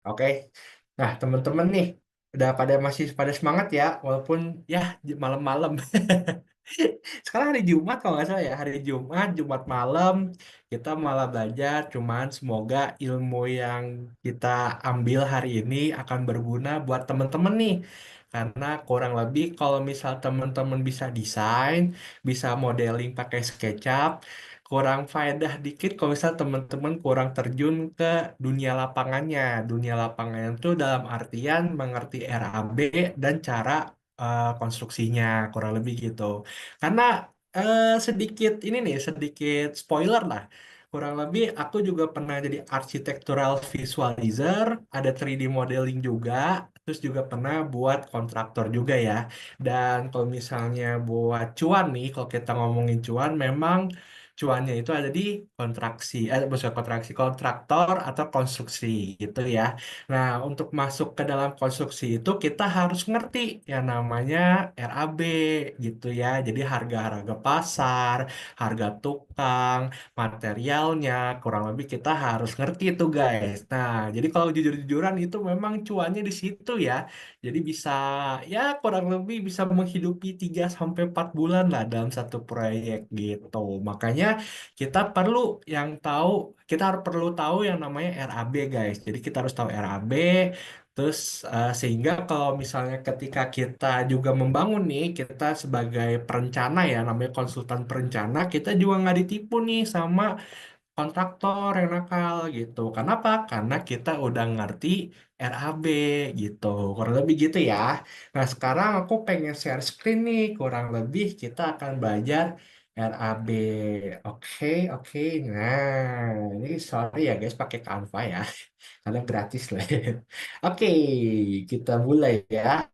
Oke. Nah, teman-teman nih, udah masih pada semangat ya, walaupun ya malam-malam. Sekarang hari Jumat kalau nggak salah ya, hari Jumat, Jumat malam, kita malah belajar. Cuman semoga ilmu yang kita ambil hari ini akan berguna buat teman-teman nih. Karena kurang lebih kalau misal teman-teman bisa desain, bisa modeling pakai SketchUp, kurang faedah dikit kalau misal teman-teman kurang terjun ke dunia lapangannya. Dunia lapangannya itu dalam artian mengerti RAB dan cara konstruksinya, kurang lebih gitu. Karena sedikit ini nih, sedikit spoiler lah. Kurang lebih aku juga pernah jadi architectural visualizer, ada 3D modeling juga, terus juga pernah buat kontraktor juga ya. Dan kalau misalnya buat cuan nih, kalau kita ngomongin cuan, memang cuannya itu ada di bukan kontraksi, kontraktor atau konstruksi gitu ya. Nah, untuk masuk ke dalam konstruksi itu kita harus ngerti yang namanya RAB gitu ya. Jadi harga-harga pasar, harga tukang, materialnya, kurang lebih kita harus ngerti itu guys. Nah, jadi kalau jujur-jujuran itu memang cuannya di situ ya. Jadi bisa ya kurang lebih bisa menghidupi 3 sampai 4 bulan lah dalam satu proyek gitu. Makanya kita perlu yang tahu, kita harus perlu tahu yang namanya RAB guys. Jadi kita harus tahu RAB. Terus sehingga kalau misalnya ketika kita juga membangun nih, kita sebagai perencana ya, namanya konsultan perencana, kita juga nggak ditipu nih sama kontraktor yang nakal gitu. Kenapa? Karena kita udah ngerti RAB gitu. Kurang lebih gitu ya. Nah, sekarang aku pengen share screen nih. Kurang lebih kita akan belajar RAB. Oke, oke. Nah, ini sorry ya guys pakai Canva ya. Karena gratis lah. Oke, kita mulai ya.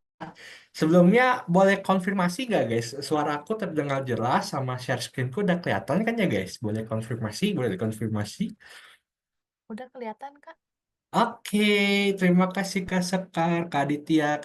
Sebelumnya boleh konfirmasi nggak guys? Suara aku terdengar jelas sama share screenku udah kelihatan kan ya guys? Boleh konfirmasi? Boleh konfirmasi? Udah kelihatan, Kak? Oke, terima kasih Kak Sekar, Kak Aditya,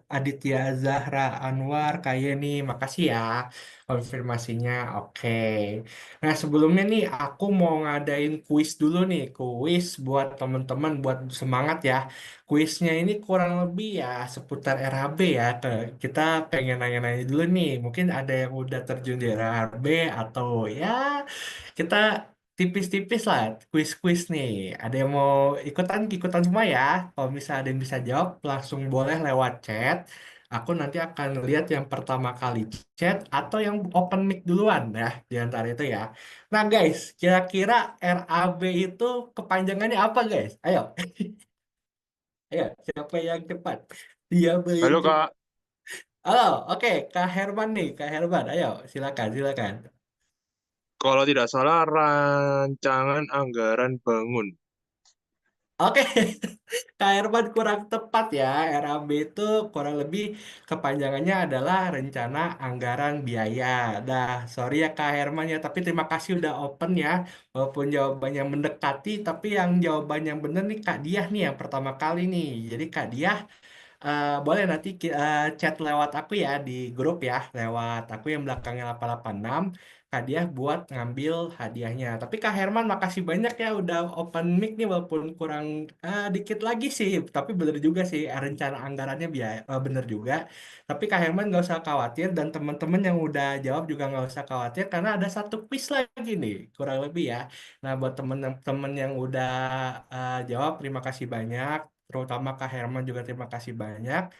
Aditya Zahra Anwar, Kak Yeni, makasih ya konfirmasinya. Oke. Nah, sebelumnya nih aku mau ngadain kuis dulu nih, kuis buat teman-teman buat semangat ya. Kuisnya ini kurang lebih ya seputar RHB ya. Kita pengen nanya-nanya dulu nih, mungkin ada yang udah terjun di RHB atau ya kita tipis-tipis lah kuis-kuis nih. Ada yang mau ikutan semua ya. Kalau misalnya ada yang bisa jawab, langsung boleh lewat chat. Aku nanti akan lihat yang pertama kali chat atau yang open mic duluan ya di antara itu ya. Nah guys, kira-kira RAB itu kepanjangannya apa guys? Ayo, ayo, siapa yang cepat? Dia yang Halo cepat. Kak, Halo, oke, Kak Herman nih, Kak Herman. Ayo, silakan, silakan. kalau tidak salah rancangan anggaran bangun. Oke, Kak Herman kurang tepat ya. RAB itu kurang lebih kepanjangannya adalah Rencana Anggaran Biaya. Dah, sorry ya Kak Herman ya, tapi terima kasih udah open ya. Walaupun jawabannya mendekati, tapi yang jawaban yang bener nih Kak Diah nih yang pertama kali nih. Jadi Kak Diah boleh nanti chat lewat aku ya di grup ya, lewat aku yang belakangnya 886. Kak Diah buat ngambil hadiahnya. Tapi Kak Herman makasih banyak ya udah open mic nih walaupun kurang dikit lagi sih. Tapi bener juga sih rencana anggarannya biaya bener juga. Tapi Kak Herman nggak usah khawatir dan teman-teman yang udah jawab juga nggak usah khawatir karena ada satu quiz lagi nih kurang lebih ya. Nah buat temen-temen yang udah jawab terima kasih banyak. Terutama Kak Herman juga terima kasih banyak.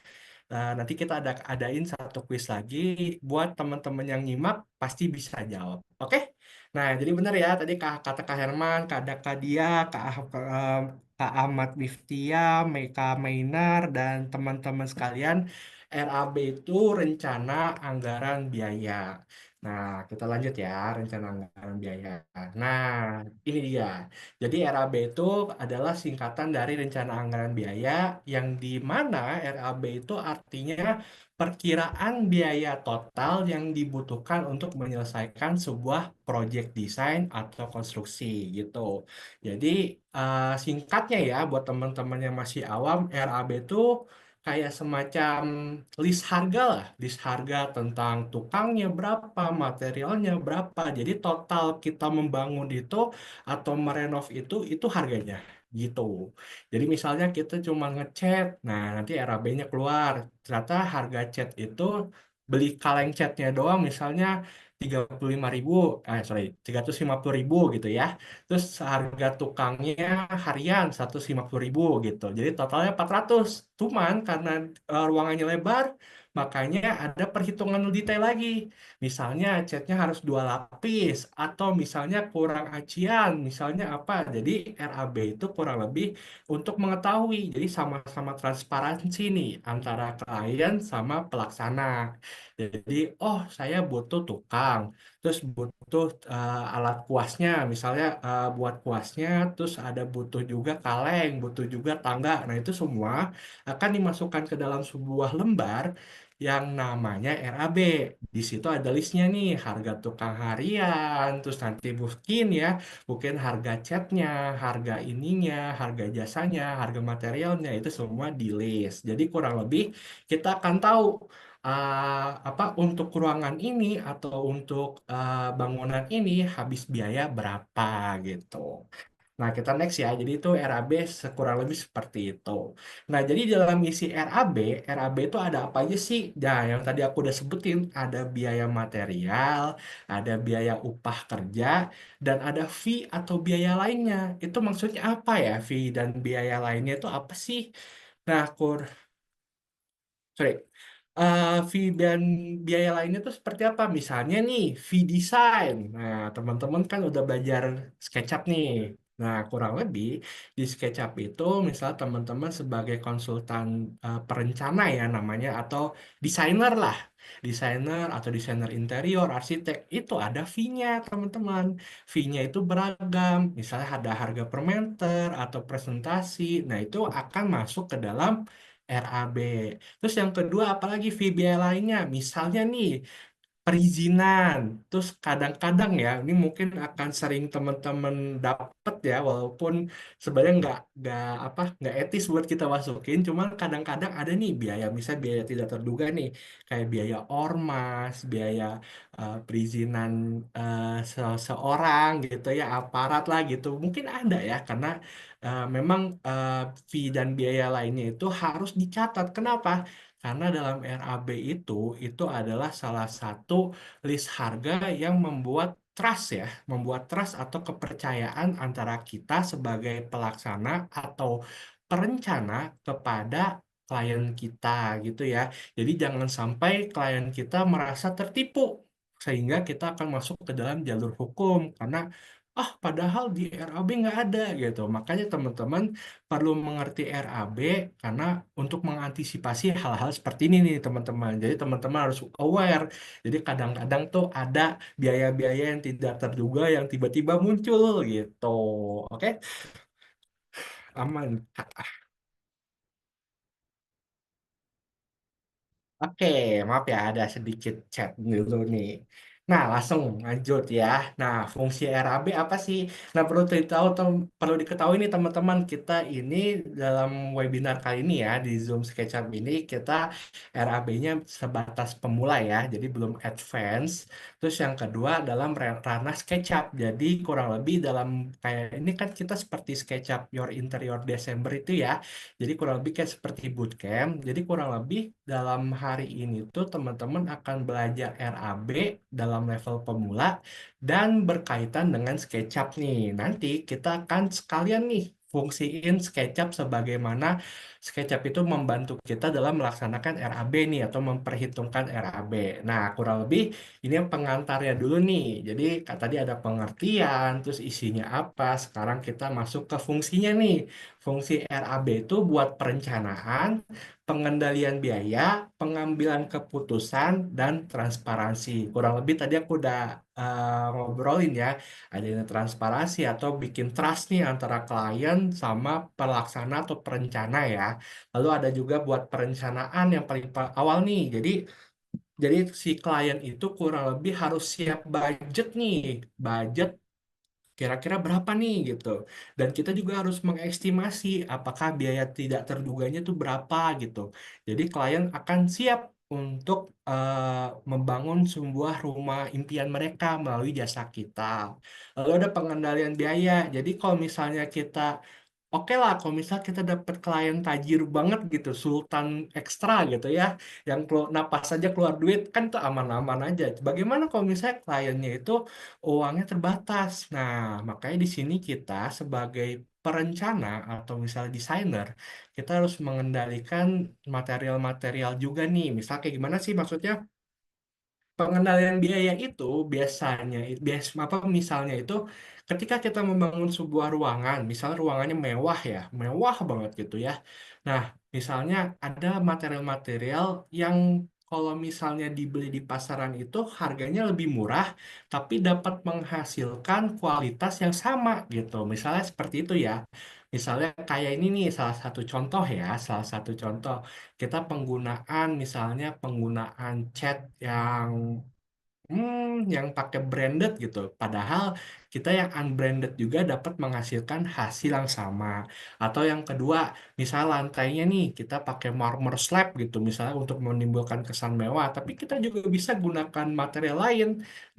Nanti kita adain satu quiz lagi buat teman-teman yang nyimak pasti bisa jawab. Oke? Nah, jadi benar ya tadi kata Kak Herman, Kak Dia, Kak Ahmad Miftia, Meka Mainar dan teman-teman sekalian, RAB itu rencana anggaran biaya. Nah, kita lanjut ya, rencana anggaran biaya. Nah, ini dia. Jadi RAB itu adalah singkatan dari rencana anggaran biaya yang di mana RAB itu artinya perkiraan biaya total yang dibutuhkan untuk menyelesaikan sebuah proyek desain atau konstruksi gitu. Jadi singkatnya ya buat teman-teman yang masih awam, RAB itu kayak semacam list harga lah, list harga tentang tukangnya berapa, materialnya berapa. Jadi total kita membangun itu atau merenov itu harganya. gitu. Jadi misalnya kita cuma ngechat, nah nanti RAB-nya keluar. Ternyata harga chat itu beli kaleng chatnya doang misalnya 35.000, sorry, 350.000 gitu ya. Terus harga tukangnya harian 150.000 gitu. Jadi totalnya 400. Cuman karena ruangannya lebar, makanya ada perhitungan lebih detail lagi. Misalnya catnya harus 2 lapis, atau misalnya kurang acian, misalnya apa. Jadi RAB itu kurang lebih untuk mengetahui. Jadi sama-sama transparansi nih antara klien sama pelaksana. Jadi, oh saya butuh tukang, terus butuh alat kuasnya, misalnya buat kuasnya, terus ada butuh juga kaleng, butuh juga tangga. Nah itu semua akan dimasukkan ke dalam sebuah lembar yang namanya RAB. Di situ ada listnya nih, harga tukang harian, terus nanti mungkin harga catnya, harga ininya, harga jasanya, harga materialnya, itu semua di list. Jadi kurang lebih kita akan tahu apa untuk ruangan ini atau untuk bangunan ini habis biaya berapa gitu. Nah, kita next ya. Jadi itu RAB sekurang lebih seperti itu. Nah, jadi dalam isi RAB itu ada apa aja sih? Nah, yang tadi aku udah sebutin, ada biaya material, ada biaya upah kerja, dan ada fee atau biaya lainnya. Itu maksudnya apa ya? Fee dan biaya lainnya itu apa sih? Nah, sorry. Fee dan biaya lainnya tuh seperti apa? Misalnya nih, fee design. Nah, teman-teman kan udah belajar SketchUp nih. Nah, kurang lebih di SketchUp itu, misal teman-teman sebagai konsultan perencana ya namanya, atau desainer lah. Desainer atau desainer interior, arsitek, itu ada fee-nya, teman-teman. Fee-nya itu beragam. Misalnya ada harga per meter atau presentasi. Nah, itu akan masuk ke dalam RAB. Terus yang kedua, apalagi fee biaya lainnya. Misalnya nih, perizinan. Terus kadang-kadang ya, ini mungkin akan sering teman-teman dapet ya, walaupun sebenarnya nggak etis buat kita masukin. Cuman kadang-kadang ada nih biaya, misalnya biaya tidak terduga nih, kayak biaya ormas, biaya perizinan seseorang gitu ya, aparat lah gitu. Mungkin ada ya, karena memang fee dan biaya lainnya itu harus dicatat. Kenapa? Karena dalam RAB itu adalah salah satu list harga yang membuat trust atau kepercayaan antara kita sebagai pelaksana atau perencana kepada klien kita gitu ya. Jadi jangan sampai klien kita merasa tertipu sehingga kita akan masuk ke dalam jalur hukum karena padahal di RAB nggak ada gitu. Makanya teman-teman perlu mengerti RAB karena untuk mengantisipasi hal-hal seperti ini nih teman-teman. Jadi teman-teman harus aware. Jadi kadang-kadang tuh ada biaya-biaya yang tidak terduga yang tiba-tiba muncul gitu. Oke, aman. Oke, maaf ya ada sedikit chat dulu nih. Nah, langsung lanjut ya. Nah, fungsi RAB apa sih? Nah, perlu diketahui nih teman-teman, kita ini dalam webinar kali ini ya di Zoom SketchUp ini kita RAB-nya sebatas pemula ya, jadi belum advance. Terus yang kedua dalam ranah SketchUp. Jadi kurang lebih dalam kayak ini kan kita seperti SketchUp Your Interior Desember itu ya. Jadi kurang lebih kayak seperti bootcamp. Jadi kurang lebih dalam hari ini tuh teman-teman akan belajar RAB dalam level pemula dan berkaitan dengan SketchUp nih. Nanti kita akan sekalian nih fungsiin SketchUp sebagaimana SketchUp itu membantu kita dalam melaksanakan RAB nih atau memperhitungkan RAB. Nah, kurang lebih ini yang pengantarnya dulu nih. Jadi tadi ada pengertian, terus isinya apa. Sekarang kita masuk ke fungsinya nih. Fungsi RAB itu buat perencanaan, pengendalian biaya, pengambilan keputusan, dan transparansi. Kurang lebih tadi aku udah ngobrolin ya, adanya transparansi atau bikin trust nih antara klien sama pelaksana atau perencana ya. Lalu ada juga buat perencanaan yang paling awal nih. Jadi si klien itu kurang lebih harus siap budget nih, budget kira-kira berapa nih gitu. Dan kita juga harus mengestimasi apakah biaya tidak terduganya itu berapa gitu. Jadi klien akan siap untuk membangun sebuah rumah impian mereka melalui jasa kita. Lalu ada pengendalian biaya. Jadi kalau misalnya kita oke lah kalau misal kita dapat klien tajir banget gitu, sultan ekstra gitu ya, yang napas saja keluar duit kan itu aman-aman aja. Bagaimana kalau misalnya kliennya itu uangnya terbatas? Nah, makanya di sini kita sebagai perencana atau misalnya desainer, kita harus mengendalikan material-material juga nih. Misal kayak gimana sih maksudnya? Pengendalian biaya itu biasanya apa misalnya itu ketika kita membangun sebuah ruangan, misalnya ruangannya mewah ya, mewah banget gitu ya. Nah, misalnya ada material-material yang kalau misalnya dibeli di pasaran itu harganya lebih murah, tapi dapat menghasilkan kualitas yang sama gitu. Misalnya seperti itu ya. Misalnya kayak ini nih salah satu contoh ya, salah satu contoh kita penggunaan misalnya penggunaan cat yang pakai branded gitu. Padahal kita yang unbranded juga dapat menghasilkan hasil yang sama. Atau yang kedua, misal lantainya nih kita pakai marmer slab gitu, misalnya untuk menimbulkan kesan mewah. Tapi kita juga bisa gunakan material lain.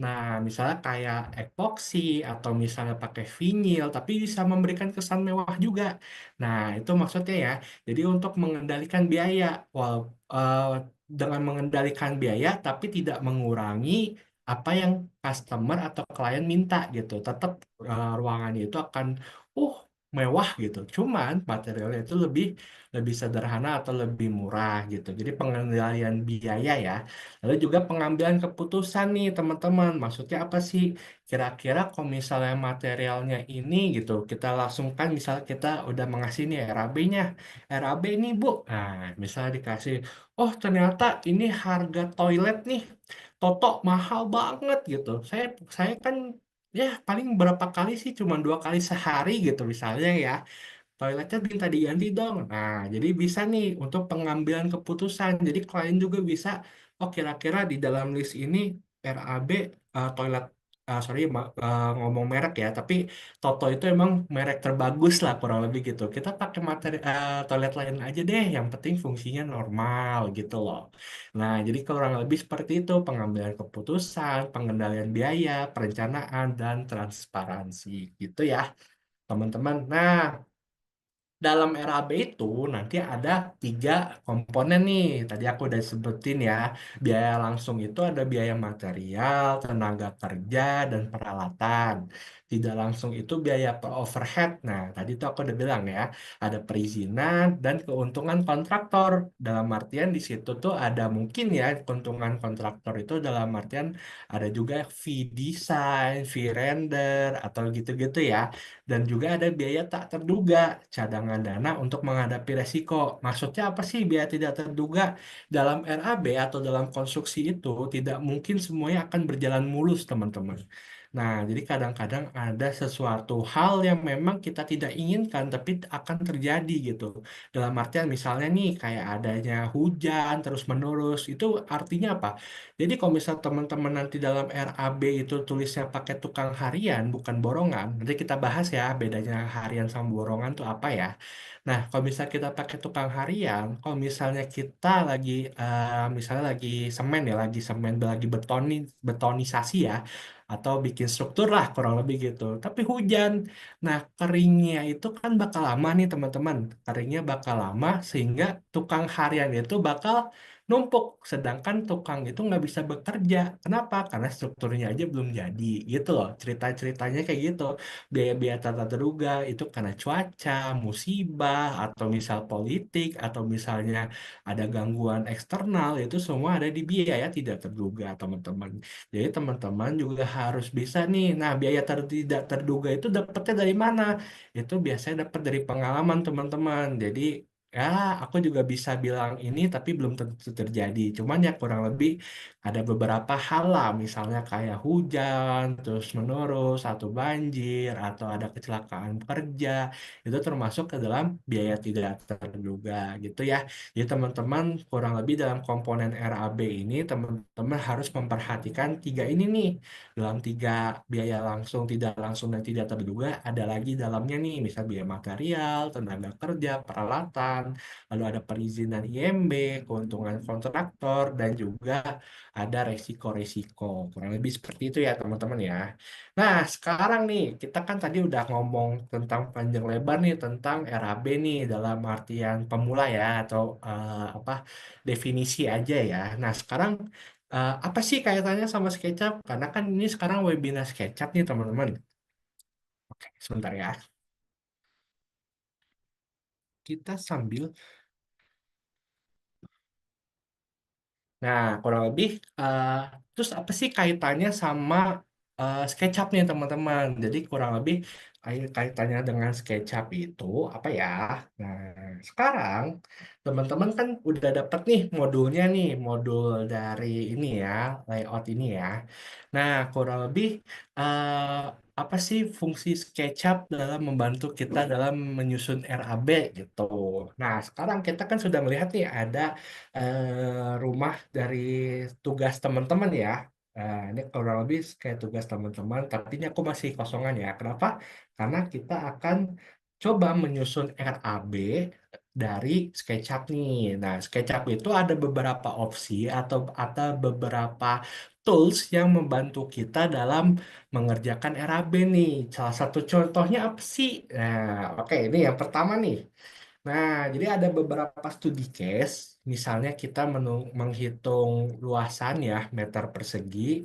Nah, misalnya kayak epoxy atau misalnya pakai vinyl, tapi bisa memberikan kesan mewah juga. Nah, itu maksudnya ya. Jadi untuk mengendalikan biaya, eh, dengan mengendalikan biaya tapi tidak mengurangi apa yang customer atau klien minta gitu. Tetap ruangannya itu akan uh mewah gitu. Cuman materialnya itu lebih lebih sederhana atau lebih murah gitu. Jadi pengendalian biaya ya. Lalu juga pengambilan keputusan nih teman-teman. Maksudnya apa sih? Kira-kira kalau misalnya materialnya ini gitu, kita langsung kan misalnya kita udah mengasih nih RAB-nya. RAB ini Bu. Nah, misalnya dikasih, oh ternyata ini harga toilet nih Toto mahal banget gitu. Saya kan ya paling berapa kali sih cuma 2 kali sehari gitu misalnya ya. Toiletnya minta diganti dong. Nah, jadi bisa nih untuk pengambilan keputusan. Jadi klien juga bisa, oh kira-kira di dalam list ini RAB toilet, sorry ngomong merek ya, tapi Toto itu emang merek terbagus lah kurang lebih gitu. Kita pakai toilet lain aja deh, yang penting fungsinya normal gitu loh. Nah, jadi kurang lebih seperti itu pengambilan keputusan, pengendalian biaya, perencanaan, dan transparansi gitu ya teman-teman. Nah, dalam RAB itu nanti ada 3 komponen nih. Tadi aku udah sebutin ya. Biaya langsung itu ada biaya material, tenaga kerja, dan peralatan. Tidak langsung itu biaya per overhead. Nah, tadi tuh aku udah bilang ya, ada perizinan dan keuntungan kontraktor. Dalam artian di situ tuh ada mungkin ya keuntungan kontraktor itu dalam artian ada juga fee desain, fee render, atau gitu-gitu ya. Dan juga ada biaya tak terduga, cadangan dana untuk menghadapi resiko. Maksudnya apa sih biaya tidak terduga? Dalam RAB atau dalam konstruksi itu tidak mungkin semuanya akan berjalan mulus, teman-teman. Nah, jadi kadang-kadang ada sesuatu hal yang memang kita tidak inginkan tapi akan terjadi gitu. Dalam artian misalnya nih kayak adanya hujan terus-menerus, itu artinya apa? Jadi kalau misal teman-teman nanti dalam RAB itu tulisnya pakai tukang harian, bukan borongan. Nanti kita bahas ya bedanya harian sama borongan tuh apa ya. Nah, kalau misal kita pakai tukang harian, kalau misalnya kita lagi misalnya lagi semen ya, lagi betonisasi ya, atau bikin struktur lah kurang lebih gitu. Tapi hujan, nah keringnya itu kan bakal lama nih teman-teman. Keringnya bakal lama sehingga tukang harian itu bakal numpuk, sedangkan tukang itu nggak bisa bekerja. Kenapa? Karena strukturnya aja belum jadi, gitu loh. Cerita-ceritanya kayak gitu. Biaya-biaya tak terduga itu karena cuaca, musibah, atau misal politik, atau misalnya ada gangguan eksternal, itu semua ada di biaya tidak terduga, teman-teman. Jadi teman-teman juga harus bisa nih. Nah, biaya tidak terduga itu dapetnya dari mana? Itu biasanya dapat dari pengalaman, teman-teman. Jadi ya, aku juga bisa bilang ini, tapi belum tentu terjadi. Cuman ya kurang lebih ada beberapa hal lah, misalnya kayak hujan, terus menerus, atau banjir, atau ada kecelakaan kerja, itu termasuk ke dalam biaya tidak terduga gitu ya. Jadi teman-teman kurang lebih dalam komponen RAB ini, teman-teman harus memperhatikan 3 ini nih. Dalam 3 biaya langsung, tidak langsung, dan tidak terduga, ada lagi dalamnya nih, misal biaya material, tenaga kerja, peralatan, lalu ada perizinan IMB, keuntungan kontraktor, dan juga ada resiko-resiko. Kurang lebih seperti itu ya teman-teman ya. Nah, sekarang nih, kita kan tadi udah ngomong tentang panjang lebar nih, tentang RAB nih, dalam artian pemula ya, atau apa, definisi aja ya. Nah, sekarang apa sih kaitannya sama SketchUp? Karena kan ini sekarang webinar SketchUp nih teman-teman. Oke, sebentar ya. Kita sambil. Nah, kurang lebih, eh, terus apa sih kaitannya sama SketchUp nih teman-teman? Jadi kurang lebih kaitannya dengan SketchUp itu apa ya? Nah, sekarang teman-teman kan udah dapet nih modulnya nih, modul dari ini ya, layout ini ya. Nah, kurang lebih apa sih fungsi SketchUp dalam membantu kita dalam menyusun RAB gitu. Nah, sekarang kita kan sudah melihat nih ada rumah dari tugas teman-teman ya. Ini kurang lebih kayak tugas teman-teman, tapi ini aku masih kosongan ya. Kenapa? Karena kita akan coba menyusun RAB dari SketchUp nih. Nah, SketchUp itu ada beberapa opsi atau beberapa tools yang membantu kita dalam mengerjakan RAB nih. Salah satu contohnya apa sih? Nah, oke, ini yang pertama nih. Nah, jadi ada beberapa studi case, misalnya kita menghitung luasan ya, meter persegi,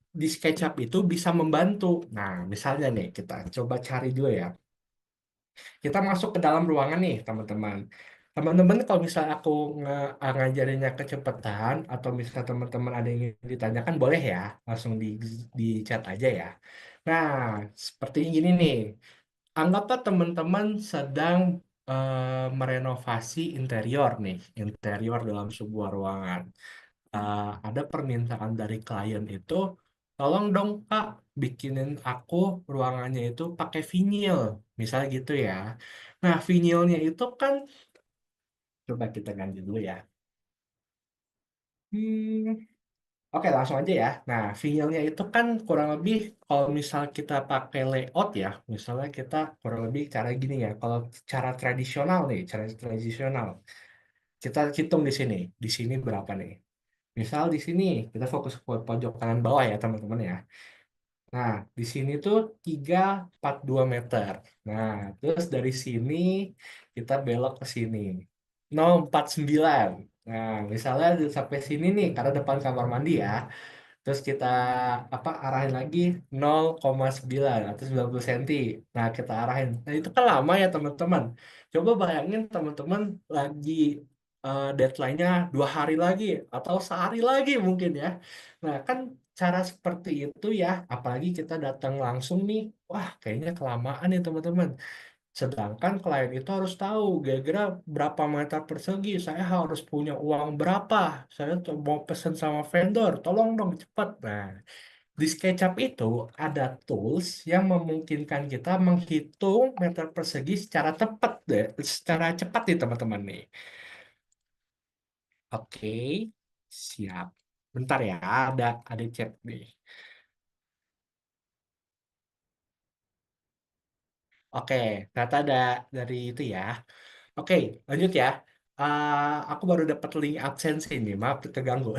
di SketchUp itu bisa membantu. Nah, misalnya nih, kita coba cari dulu ya. Kita masuk ke dalam ruangan nih, teman-teman. Teman-teman, kalau misalnya aku ngajarinnya kecepatan, atau misalnya teman-teman ada yang ingin ditanyakan, boleh ya, langsung di chat aja ya. Nah, seperti gini nih. Anggaplah teman-teman sedang merenovasi interior nih, interior dalam sebuah ruangan. Ada permintaan dari klien itu, tolong dong Kak, bikinin aku ruangannya itu pakai vinyl, misalnya gitu ya. Nah, vinylnya itu kan, coba kita ganti dulu ya. Oke, langsung aja ya. Nah, vinylnya itu kan kurang lebih kalau misal kita pakai layout ya, misalnya kita kurang lebih cara gini ya. Kalau cara tradisional nih, cara tradisional, kita hitung di sini. Di sini berapa nih? Misal di sini kita fokus ke pojok kanan bawah ya, teman-teman ya. Nah, di sini tuh 342 meter. Nah, terus dari sini kita belok ke sini. 049. Nah, misalnya sampai sini nih, karena depan kamar mandi ya. Terus kita apa arahin lagi 0,9 atau 90 cm. Nah, kita arahin. Nah, itu kan lama ya, teman-teman. Coba bayangin teman-teman lagi deadline-nya 2 hari lagi atau sehari lagi mungkin ya. Nah, kan cara seperti itu ya, apalagi kita datang langsung nih, wah kayaknya kelamaan ya teman-teman. Sedangkan klien itu harus tahu kira-kira berapa meter persegi, saya harus punya uang berapa, saya tuh mau pesen sama vendor, tolong dong cepat. Nah, di SketchUp itu ada tools yang memungkinkan kita menghitung meter persegi secara tepat deh, secara cepat nih teman-teman nih. Oke, siap. Bentar ya, ada chat nih. Oke, data ada dari itu ya. Oke, lanjut ya. Aku baru dapat link absensi nih, maaf keganggu.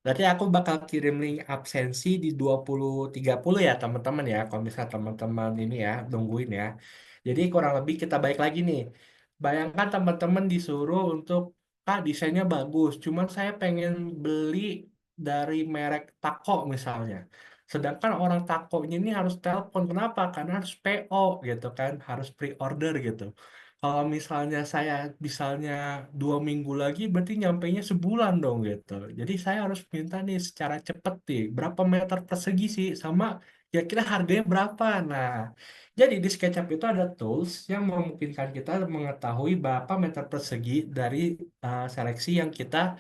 Berarti aku bakal kirim link absensi di 20.30 ya teman-teman ya. Kalau misalnya teman-teman ini ya, nungguin ya. Jadi kurang lebih kita balik lagi nih. Bayangkan teman-teman disuruh untuk, Kak desainnya bagus, cuman saya pengen beli dari merek Tako misalnya. Sedangkan orang takonya ini harus telepon. Kenapa? Karena harus PO gitu kan, harus pre-order gitu. Kalau misalnya saya misalnya 2 minggu lagi, berarti nyampainya sebulan dong gitu. Jadi saya harus minta nih secara cepet nih, berapa meter persegi sih, sama kira-kira harganya berapa. Nah, jadi di SketchUp itu ada tools yang memungkinkan kita mengetahui berapa meter persegi dari seleksi yang kita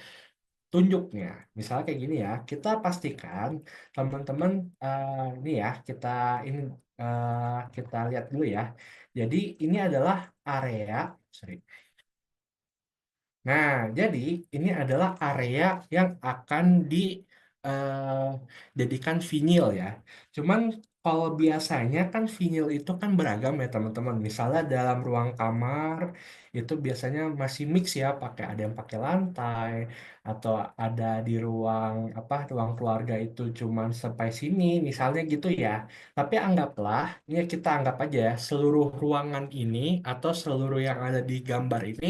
tunjuknya. Misalnya kayak gini ya, kita pastikan teman-teman ini ya, ini kita lihat dulu ya. Jadi ini adalah area, sorry. Nah, jadi ini adalah area yang akan dijadikan vinyl ya. Cuman Kalau biasanya kan vinyl itu kan beragam ya teman-teman. Misalnya dalam ruang kamar itu biasanya masih mix ya, ada yang pakai lantai atau ada di ruang ruang keluarga itu cuman sampai sini misalnya gitu ya. Tapi anggaplah, ini kita anggap aja ya, seluruh ruangan ini atau seluruh yang ada di gambar ini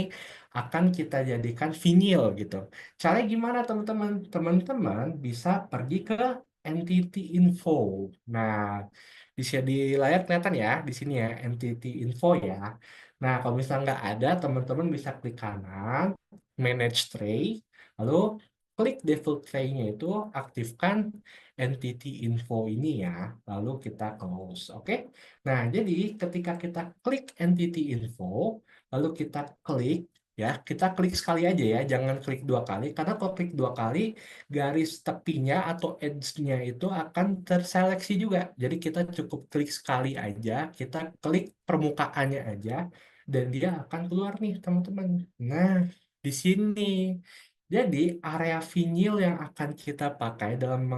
akan kita jadikan vinyl gitu. Caranya gimana teman-teman? Teman-teman bisa pergi ke entity info. Nah, di layar kelihatan ya, di sini ya, entity info ya. Nah, kalau misalnya nggak ada, teman-teman bisa klik kanan, manage tray, lalu klik default tray-nya itu, aktifkan entity info ini ya, lalu kita close, oke? Nah, jadi ketika kita klik entity info, lalu kita klik, ya, kita klik sekali aja ya, jangan klik dua kali, karena kalau klik dua kali, garis tepinya atau edge-nya itu akan terseleksi juga. Jadi kita cukup klik sekali aja, kita klik permukaannya aja, dan dia akan keluar nih teman-teman. Nah, di sini. Jadi area vinyl yang akan kita pakai dalam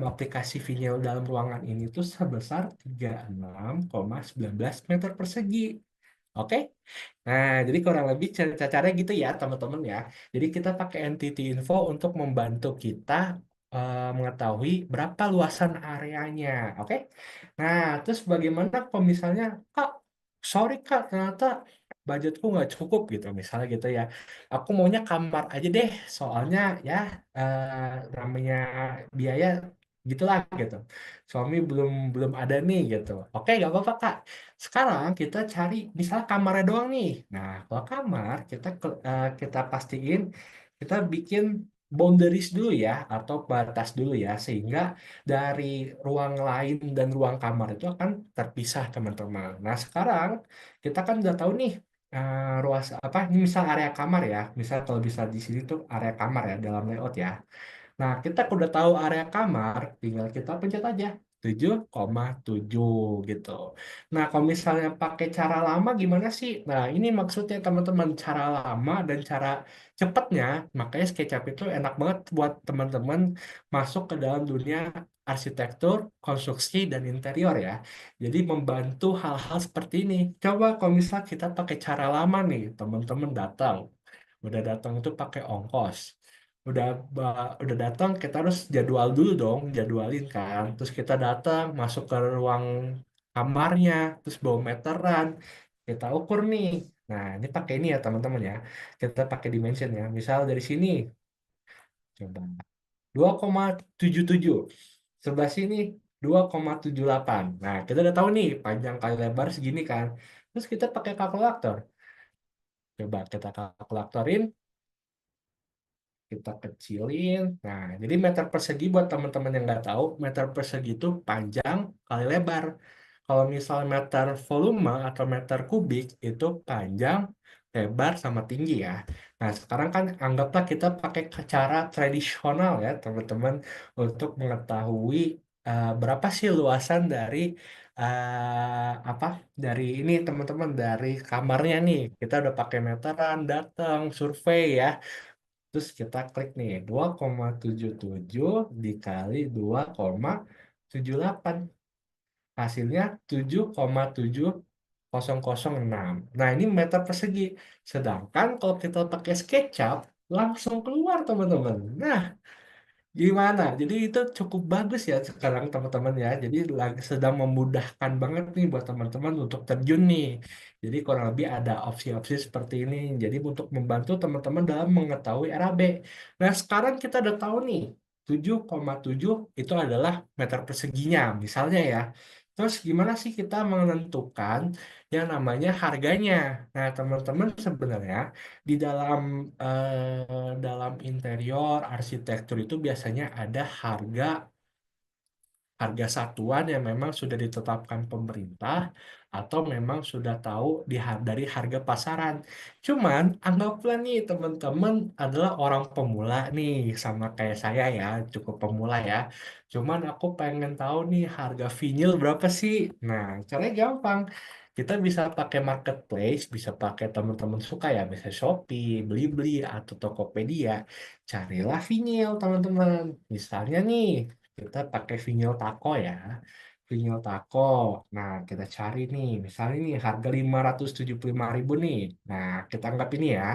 aplikasi vinyl dalam ruangan ini tuh sebesar 36,19 meter persegi. Oke? Nah, jadi kurang lebih caranya gitu ya, teman-teman ya. Jadi kita pakai entity info untuk membantu kita mengetahui berapa luasan areanya. Oke? Nah, terus bagaimana kalau misalnya, Kak, sorry Kak, ternyata budgetku nggak cukup gitu, misalnya gitu ya. Aku maunya kamar aja deh, soalnya ya namanya biaya gitulah gitu. Suami belum belum ada nih gitu. Oke, nggak apa-apa Kak. Sekarang kita cari misalnya kamarnya doang nih. Nah, kalau kamar kita pastiin kita bikin boundaries dulu ya atau batas dulu ya sehingga dari ruang lain dan ruang kamar itu akan terpisah teman-teman. Nah, sekarang kita kan udah tahu nih ruas ini misal area kamar ya. Misal kalau bisa di sini tuh area kamar ya dalam layout ya. Nah, kita udah tahu area kamar, tinggal kita pencet aja 7,7 gitu. Nah, kalau misalnya pakai cara lama gimana sih? Nah, ini maksudnya teman-teman, cara lama dan cara cepatnya. Makanya SketchUp itu enak banget buat teman-teman masuk ke dalam dunia arsitektur, konstruksi, dan interior ya. Jadi membantu hal-hal seperti ini. Coba kalau misal kita pakai cara lama nih, teman-teman datang. Udah datang itu pakai ongkos, udah datang kita harus jadwal dulu dong, jadwalin kan, terus kita datang masuk ke ruang kamarnya, terus bawa meteran, kita ukur nih. Nah, ini pakai ini ya teman-teman ya, kita pakai dimension ya, misal dari sini coba 2,77, sebelah sini 2,78. Nah, kita udah tahu nih panjang kali lebar segini kan, terus kita pakai kalkulator, coba kita kalkulatorin, kita kecilin. Nah, jadi meter persegi buat teman-teman yang nggak tahu, meter persegi itu panjang kali lebar. Kalau misalnya meter volume atau meter kubik itu panjang, lebar, sama tinggi ya. Nah, sekarang kan anggaplah kita pakai cara tradisional ya, teman-teman, untuk mengetahui berapa sih luasan dari apa dari ini teman-teman dari kamarnya nih. Kita udah pakai meteran, datang, survei ya. Terus kita klik nih 2,77 dikali 2,78. Hasilnya 7,7006. Nah, ini meter persegi. Sedangkan kalau kita pakai SketchUp, langsung keluar, teman-teman. Nah, gimana? Jadi itu cukup bagus ya sekarang teman-teman ya. Jadi lagi sedang memudahkan banget nih buat teman-teman untuk terjun nih. Jadi kurang lebih ada opsi-opsi seperti ini. Jadi untuk membantu teman-teman dalam mengetahui RAB. Nah, sekarang kita udah tahu nih 7,7 itu adalah meter perseginya misalnya ya. Terus gimana sih kita menentukan yang namanya harganya? Nah, teman-teman sebenarnya di dalam interior arsitektur itu biasanya ada harga harga satuan yang memang sudah ditetapkan pemerintah atau memang sudah tahu dari harga pasaran. Cuman anggaplah nih teman-teman adalah orang pemula nih sama kayak saya ya, cukup pemula ya. Cuman aku pengen tahu nih harga vinyl berapa sih? Nah, caranya gampang. Kita bisa pakai marketplace, bisa pakai teman-teman suka ya, misalnya Shopee, Blibli, atau Tokopedia. Carilah vinyl, teman-teman. Misalnya nih, Kita pakai vinyl taco ya. Vinyl taco. Nah, kita cari nih. Misalnya nih harga 575.000 nih. Nah, kita anggap ini ya.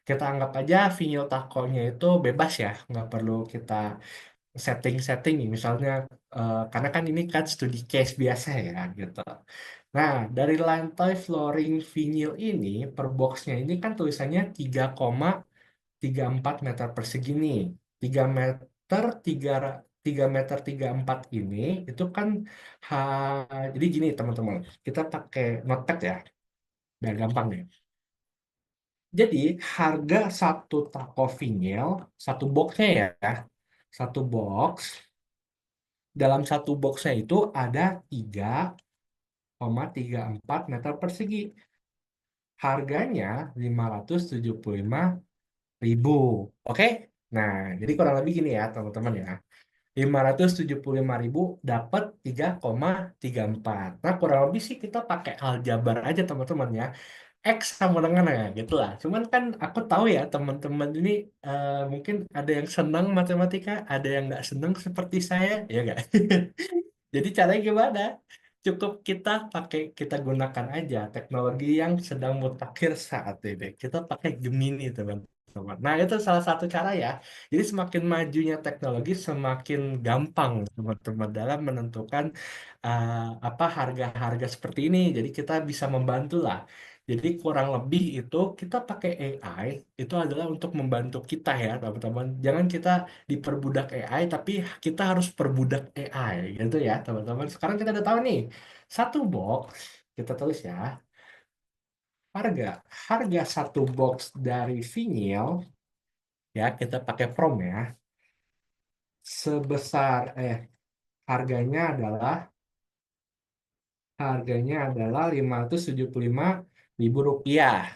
Kita anggap aja vinyl taconya itu bebas ya. Nggak perlu kita setting-setting nih. Misalnya, karena kan ini kan studi case biasa ya gitu. Nah, dari lantai flooring vinyl ini, per boxnya ini kan tulisannya 3,34 meter persegi nih. 3 meter 3 meter 34 ini itu kan ha, jadi gini teman-teman, kita pakai notepad ya, biar gampang nih. Jadi harga satu taco vinyl, satu boxnya ya, satu box, dalam satu boxnya itu ada 3,34 meter persegi. Harganya 575.000. Oke? Nah, jadi kurang lebih gini ya teman-teman ya. 575.000 dapat 3,34. Nah, kurang lebih sih kita pakai aljabar aja teman-teman ya. X sama dengan ya gitu lah. Cuman kan aku tahu ya teman-teman ini mungkin ada yang senang matematika, ada yang nggak senang seperti saya, ya nggak? Jadi caranya gimana? Cukup kita gunakan aja teknologi yang sedang mutakhir saat ini. Kita pakai Gemini, teman-teman. Nah, itu salah satu cara ya. Jadi semakin majunya teknologi, semakin gampang, teman-teman, dalam menentukan apa harga-harga seperti ini. Jadi kita bisa membantu lah. Jadi kurang lebih itu kita pakai AI itu adalah untuk membantu kita ya, teman-teman. Jangan kita diperbudak AI, tapi kita harus perbudak AI gitu ya teman-teman. Sekarang kita udah tahu nih, satu box kita tulis ya, harga harga satu box dari vinyl ya, kita pakai from ya, sebesar harganya adalah 575.000 rupiah,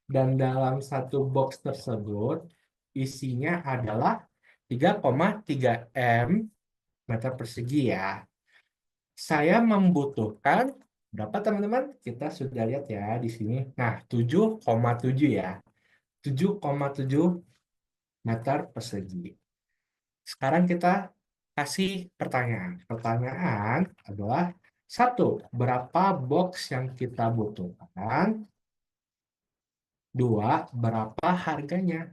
dan dalam satu box tersebut isinya adalah 3,3 m meter persegi ya. Saya membutuhkan berapa teman-teman? Kita sudah lihat ya di sini. Nah, 7,7 ya. 7,7 meter persegi. Sekarang kita kasih pertanyaan. Pertanyaan adalah satu, berapa box yang kita butuhkan? Dua, berapa harganya?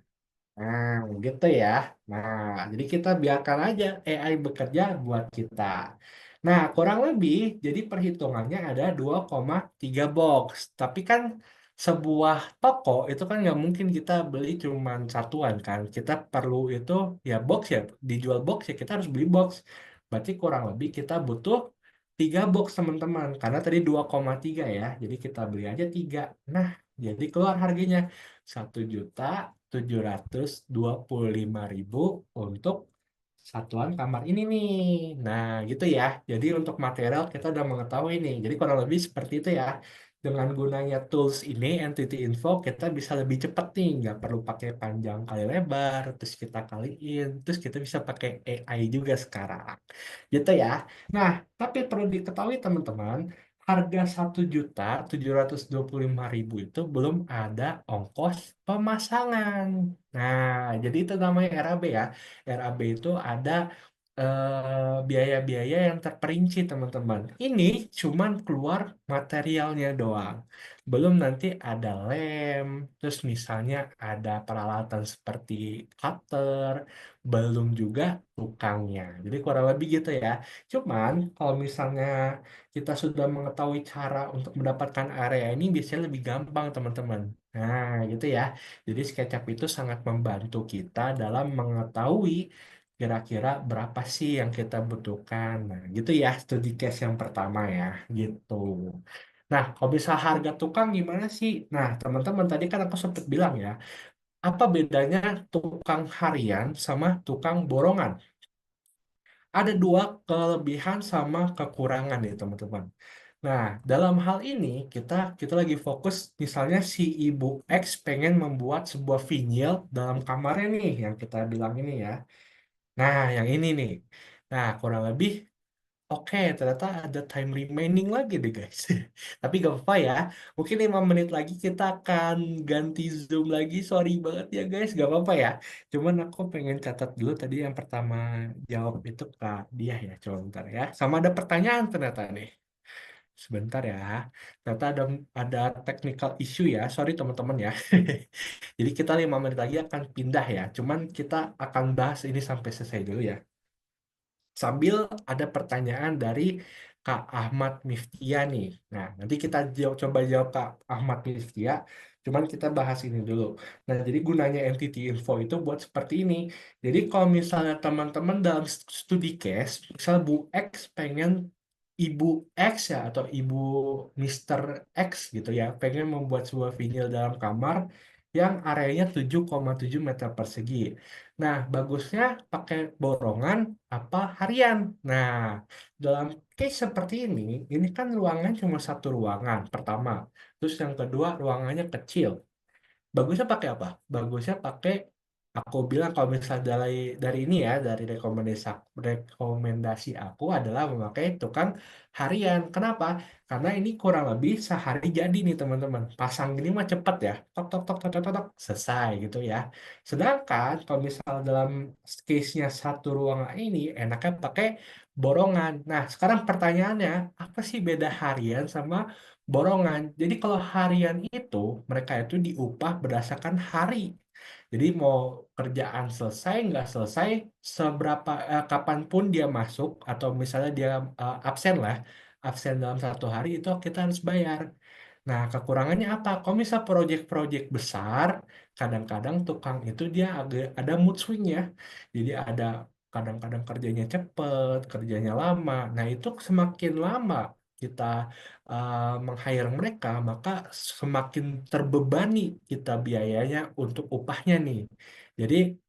Nah, gitu ya. Nah, jadi kita biarkan aja AI bekerja buat kita. Nah, kurang lebih, jadi perhitungannya ada 2,3 box. Tapi kan sebuah toko itu kan nggak mungkin kita beli cuman satuan kan. Kita perlu itu ya box ya, dijual box ya kita harus beli box. Berarti kurang lebih kita butuh 3 box teman-teman. Karena tadi 2,3 ya, jadi kita beli aja 3. Nah, jadi keluar harganya 1.725.000 untuk satuan kamar ini nih. Nah, gitu ya. Jadi untuk material kita udah mengetahui nih. Jadi kurang lebih seperti itu ya. Dengan gunanya tools ini, Entity Info, kita bisa lebih cepat nih. Nggak perlu pakai panjang kali lebar, terus kita kaliin, terus kita bisa pakai AI juga sekarang. Gitu ya. Nah, tapi perlu diketahui teman-teman, harga 1.725.000 itu belum ada ongkos pemasangan. Nah, jadi itu namanya RAB ya. RAB itu ada biaya-biaya yang terperinci, teman-teman. Ini cuman keluar materialnya doang. Belum nanti ada lem, terus misalnya ada peralatan seperti cutter, belum juga tukangnya. Jadi kurang lebih gitu ya. Cuman kalau misalnya kita sudah mengetahui cara untuk mendapatkan area ini biasanya lebih gampang, teman-teman. Nah, gitu ya. Jadi SketchUp itu sangat membantu kita dalam mengetahui kira-kira berapa sih yang kita butuhkan. Nah, gitu ya, studi case yang pertama ya, gitu. Nah, kalau bisa harga tukang gimana sih? Nah, teman-teman tadi kan aku sempat bilang ya, apa bedanya tukang harian sama tukang borongan? Ada dua kelebihan sama kekurangan nih, teman-teman. Nah, dalam hal ini kita lagi fokus, misalnya si Ibu X pengen membuat sebuah vinyl dalam kamarnya nih, yang kita bilang ini ya. Nah, yang ini nih. Nah, kurang lebih Oke, ternyata ada time remaining lagi deh guys. Tapi gak apa-apa ya. Mungkin 5 menit lagi kita akan ganti Zoom lagi. Sorry banget ya guys, gak apa-apa ya. Cuman aku pengen catat dulu tadi yang pertama jawab itu Kak dia ya. Coba bentar ya. Sama ada pertanyaan ternyata nih. Sebentar ya. Ternyata ada technical issue ya. Sorry teman-teman ya. Jadi kita 5 menit lagi akan pindah ya. Cuman kita akan bahas ini sampai selesai dulu ya. Sambil ada pertanyaan dari Kak Ahmad Miftia nih. Nah, nanti kita coba jawab Kak Ahmad Miftia. Cuman kita bahas ini dulu. Nah, jadi gunanya entity info itu buat seperti ini. Jadi kalau misalnya teman-teman dalam studi case, misal Bu X pengen Ibu X ya atau Ibu Mister X gitu ya, pengen membuat sebuah vinyl dalam kamar yang areanya 7,7 meter persegi. Nah, bagusnya pakai borongan apa harian. Nah, dalam case seperti ini kan ruangan cuma satu ruangan pertama. Terus yang kedua ruangannya kecil. Bagusnya pakai apa? Bagusnya pakai aku bilang kalau misalnya dari ini ya dari rekomendasi aku adalah memakai tukang harian. Kenapa? Karena ini kurang lebih sehari jadi nih teman-teman. Pasang gini mah cepet ya. Tok tok tok tok tok tok tok, selesai gitu ya. Sedangkan kalau misal dalam case-nya satu ruangan ini enaknya pakai borongan. Nah, sekarang pertanyaannya, apa sih beda harian sama borongan? Jadi kalau harian itu mereka itu diupah berdasarkan hari. Jadi mau kerjaan selesai nggak selesai, kapanpun dia masuk atau misalnya dia absen lah, absen dalam 1 hari itu kita harus bayar. Nah, kekurangannya apa? Kalau misal proyek-proyek besar, kadang-kadang tukang itu dia agak ada mood swing ya. Jadi ada kadang-kadang kerjanya cepet, kerjanya lama. Nah, itu semakin lama kita meng-hire mereka, maka semakin terbebani kita biayanya untuk upahnya nih. Jadi,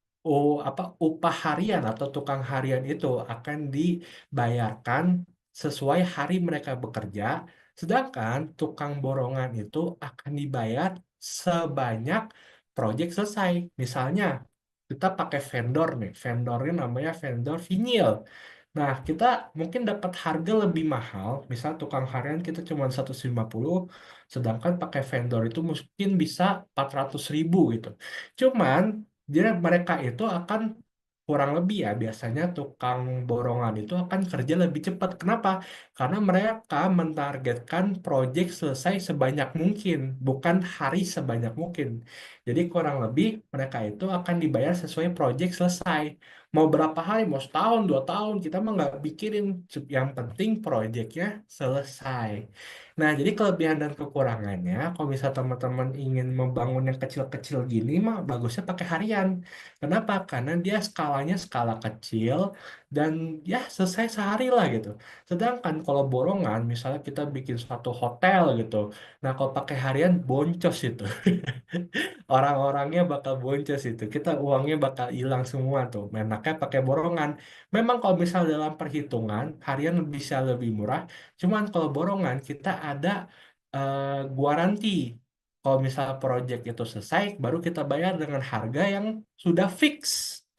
upah harian atau tukang harian itu akan dibayarkan sesuai hari mereka bekerja. Sedangkan tukang borongan itu akan dibayar sebanyak proyek selesai. Misalnya, kita pakai vendor nih, vendornya namanya vendor vinyl. Nah, kita mungkin dapat harga lebih mahal, misal tukang harian kita cuma 150, sedangkan pakai vendor itu mungkin bisa 400.000 gitu. Cuman, mereka itu akan kurang lebih ya, biasanya tukang borongan itu akan kerja lebih cepat. Kenapa? Karena mereka mentargetkan proyek selesai sebanyak mungkin, bukan hari sebanyak mungkin. Jadi kurang lebih mereka itu akan dibayar sesuai proyek selesai. Mau berapa hari, mau setahun, 2 tahun, kita mah nggak pikirin. Yang penting proyeknya selesai. Nah, jadi kelebihan dan kekurangannya, kalau misal teman-teman ingin membangun yang kecil-kecil gini, mah bagusnya pakai harian. Kenapa? Karena dia skalanya skala kecil dan ya selesai sehari lah gitu. Sedangkan kalau borongan, misalnya kita bikin suatu hotel gitu. Nah, kalau pakai harian, boncos itu. Orang-orangnya bakal boncos itu. Kita uangnya bakal hilang semua tuh. Enaknya pakai borongan. Memang kalau misal dalam perhitungan, harian bisa lebih murah. Cuman kalau borongan, kita ada garansi. Kalau misal proyek itu selesai, baru kita bayar dengan harga yang sudah fix.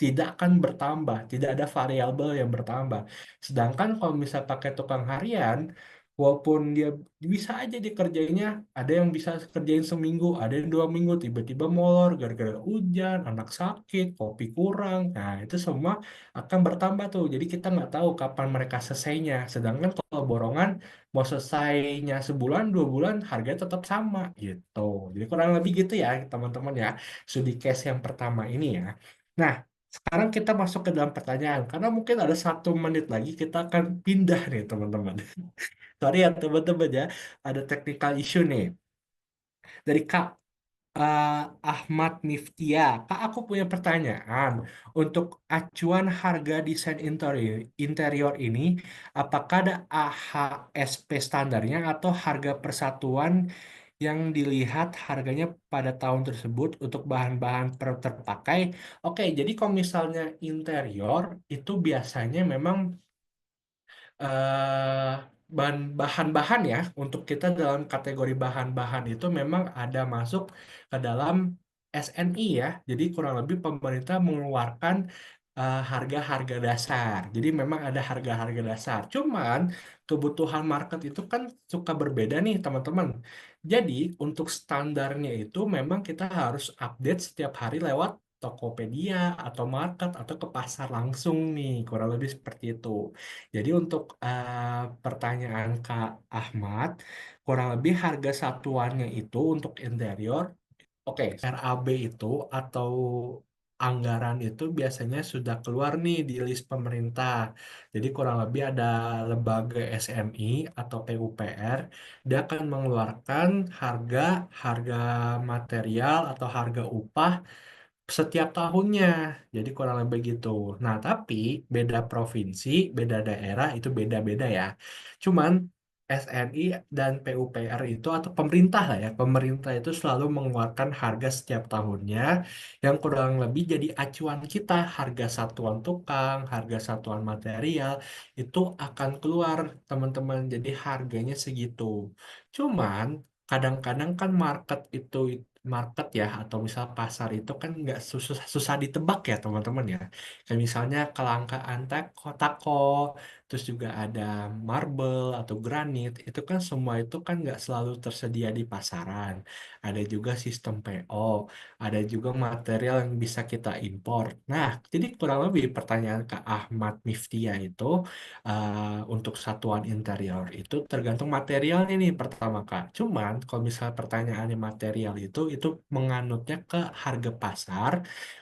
Tidak akan bertambah, tidak ada variabel yang bertambah. Sedangkan kalau misal pakai tukang harian, walaupun dia bisa aja dikerjainnya, ada yang bisa kerjain seminggu, ada yang 2 minggu, tiba-tiba molor gara-gara hujan, anak sakit, kopi kurang. Nah, itu semua akan bertambah tuh. Jadi kita nggak tahu kapan mereka selesainya. Sedangkan kalau borongan, mau selesainya sebulan, 2 bulan, harganya tetap sama gitu. Jadi kurang lebih gitu ya, teman-teman ya. Studi case yang pertama ini ya. Nah, sekarang kita masuk ke dalam pertanyaan. Karena mungkin ada 1 menit lagi kita akan pindah nih, teman-teman. Sorry ya teman-teman ya, ada technical issue nih. Dari Kak eh, Ahmad Miftia. Kak, aku punya pertanyaan. Untuk acuan harga desain interior ini, apakah ada AHSP standarnya atau harga persatuan yang dilihat harganya pada tahun tersebut untuk bahan-bahan terpakai? Oke, jadi kalau misalnya interior, itu biasanya memang eh, bahan-bahan ya untuk kita dalam kategori bahan-bahan itu memang ada masuk ke dalam SNI ya. Jadi kurang lebih pemerintah mengeluarkan harga-harga dasar. Jadi memang ada harga-harga dasar. Cuman kebutuhan market itu kan suka berbeda nih teman-teman. Jadi untuk standarnya itu memang kita harus update setiap hari lewat Tokopedia atau market atau ke pasar langsung nih, kurang lebih seperti itu. Jadi untuk pertanyaan Kak Ahmad, kurang lebih harga satuannya itu untuk interior. Oke, RAB itu atau anggaran itu biasanya sudah keluar nih di list pemerintah. Jadi kurang lebih ada lembaga SMI atau PUPR, dia akan mengeluarkan harga harga material atau harga upah setiap tahunnya. Jadi kurang lebih gitu. Nah, tapi beda provinsi, beda daerah itu beda-beda ya. Cuman SNI dan PUPR itu atau pemerintah lah ya, pemerintah itu selalu mengeluarkan harga setiap tahunnya yang kurang lebih jadi acuan kita, harga satuan tukang, harga satuan material itu akan keluar teman-teman. Jadi harganya segitu. Cuman kadang-kadang kan market ya atau misal pasar itu kan nggak susah susah ditebak ya teman-teman ya. Kayak misalnya kelangkaan tako, terus juga ada marble atau granit, itu kan semua itu kan nggak selalu tersedia di pasaran. Ada juga sistem PO, ada juga material yang bisa kita impor. Nah, jadi kurang lebih pertanyaan Kak Ahmad Miftia itu untuk satuan interior itu tergantung materialnya nih pertama Kak. Cuman kalau misalnya pertanyaannya material itu menganutnya ke harga pasar.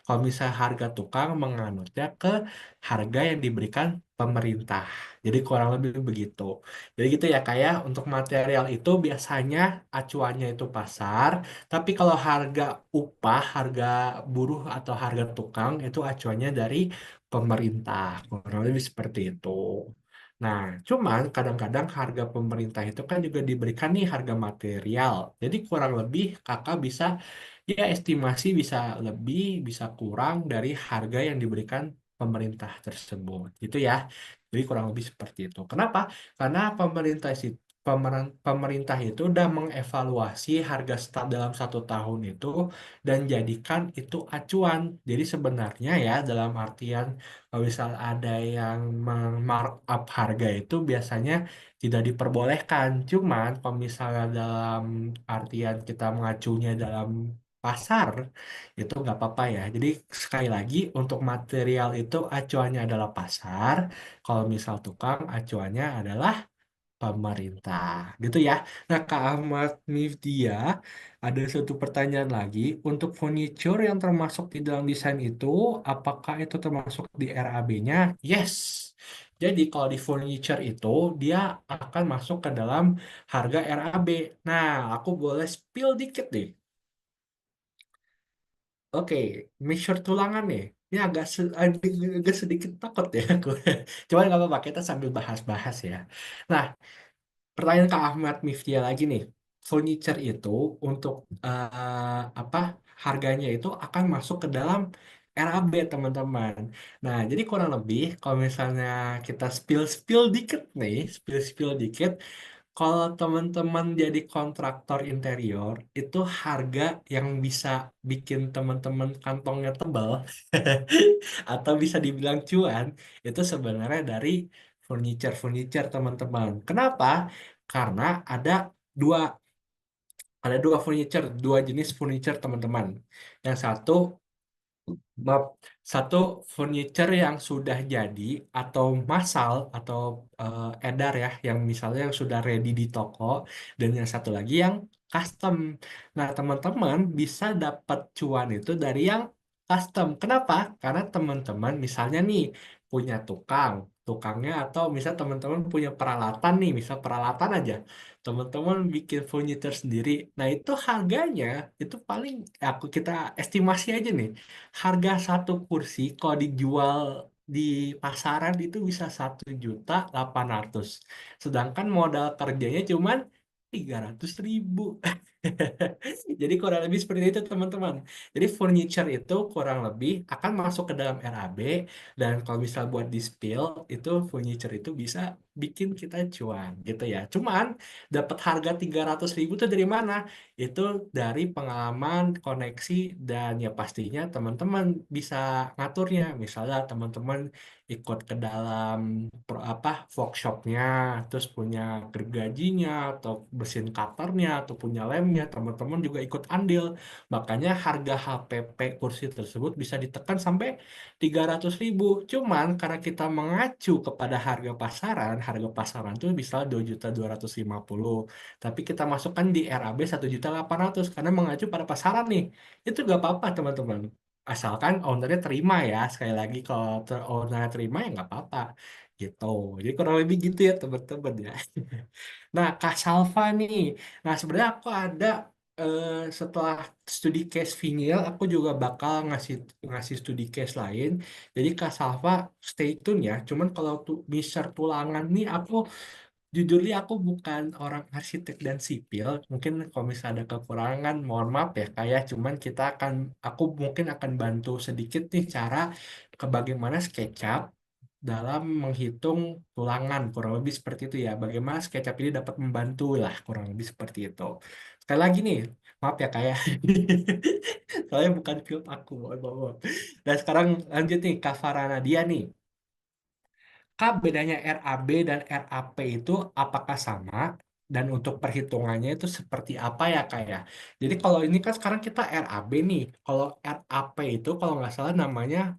Kalau misalnya harga tukang menganutnya ke harga yang diberikan pemerintah. Jadi kurang lebih begitu. Jadi gitu ya kayak untuk material itu biasanya acuannya itu pasar, tapi kalau harga upah, harga buruh atau harga tukang itu acuannya dari pemerintah. Kurang lebih seperti itu. Nah, cuman kadang-kadang harga pemerintah itu kan juga diberikan nih harga material. Jadi kurang lebih kakak bisa ya estimasi bisa lebih, bisa kurang dari harga yang diberikan pemerintah tersebut. Gitu ya. Jadi kurang lebih seperti itu. Kenapa? Karena pemerintah itu udah mengevaluasi harga dalam 1 tahun itu dan jadikan itu acuan. Jadi sebenarnya ya dalam artian kalau misal ada yang markup harga itu biasanya tidak diperbolehkan. Cuman kalau misalnya dalam artian kita mengacunya dalam pasar itu nggak apa-apa ya. Jadi sekali lagi untuk material itu acuannya adalah pasar. Kalau misal tukang acuannya adalah pemerintah. Gitu ya. Nah, Kak Ahmad Mifdia, ada satu pertanyaan lagi. Untuk furniture yang termasuk di dalam desain itu, apakah itu termasuk di RAB-nya? Yes. Jadi kalau di furniture itu, dia akan masuk ke dalam harga RAB. Nah, aku boleh spill dikit nih. Oke, measure tulangan nih. Ini agak sedikit takut ya aku. Cuman nggak apa-apa, kita sambil bahas-bahas ya. Nah, pertanyaan Kak Ahmad Miftia lagi nih. Furniture itu untuk apa harganya itu akan masuk ke dalam RAB teman-teman. Nah, jadi kurang lebih kalau misalnya kita spill-spill dikit nih, spill-spill dikit, kalau teman-teman jadi kontraktor interior, itu harga yang bisa bikin teman-teman kantongnya tebal atau bisa dibilang cuan, itu sebenarnya dari furniture-furniture teman-teman. Kenapa? Karena dua ada dua furniture, dua jenis furniture teman-teman. Yang satu Bab satu furniture yang sudah jadi atau massal atau edar ya, yang misalnya yang sudah ready di toko, dan yang satu lagi yang custom. Nah, teman-teman bisa dapat cuan itu dari yang custom. Kenapa? Karena teman-teman misalnya nih punya tukangnya atau misal teman-teman punya peralatan nih, misal peralatan aja. Teman-teman bikin furniture sendiri. Nah, itu harganya itu paling kita estimasi aja nih. Harga satu kursi kalau dijual di pasaran itu bisa 1.800.000. Sedangkan modal kerjanya cuman 300.000. Jadi kurang lebih seperti itu teman-teman. Jadi furniture itu kurang lebih akan masuk ke dalam RAB, dan kalau misal buat di spill itu furniture itu bisa bikin kita cuan gitu ya. Cuman dapat harga 300.000 itu dari mana? Itu dari pengalaman, koneksi, dan ya pastinya teman-teman bisa ngaturnya. Misalnya teman-teman ikut ke dalam workshopnya, terus punya gergajinya atau mesin cutternya atau punya lemnya, teman-teman juga ikut andil. Makanya harga HPP kursi tersebut bisa ditekan sampai 300.000. Cuman karena kita mengacu kepada harga pasaran tuh bisa 2.250.000. Tapi kita masukkan di RAB 1.800.000 karena mengacu pada pasaran nih. Itu gak apa-apa teman-teman. Asalkan ownernya terima ya. Sekali lagi kalau ownernya terima ya nggak apa-apa gitu. Jadi kurang lebih gitu ya teman-teman ya. Nah, Kak Salva nih. Nah, sebenarnya aku ada setelah studi case vinyl, aku juga bakal ngasih ngasih studi case lain. Jadi Kak Salva stay tune ya. Cuman kalau tuh misal tulangan nih, aku jujurnya aku bukan orang arsitek dan sipil. Mungkin kalau misalnya ada kekurangan, mohon maaf ya kayak. Cuman aku mungkin akan bantu sedikit nih cara ke bagaimana SketchUp dalam menghitung tulangan, kurang lebih seperti itu ya. Bagaimana SketchUp ini dapat membantu lah, kurang lebih seperti itu. Sekali lagi nih, maaf ya kayak. Soalnya bukan field aku, mohon maaf. Dan sekarang lanjut nih, Kak Farana dia nih. Kak, bedanya RAB dan RAP itu apakah sama? Dan untuk perhitungannya itu seperti apa ya Kak ya? Jadi kalau ini kan sekarang kita RAB nih. Kalau RAP itu kalau nggak salah namanya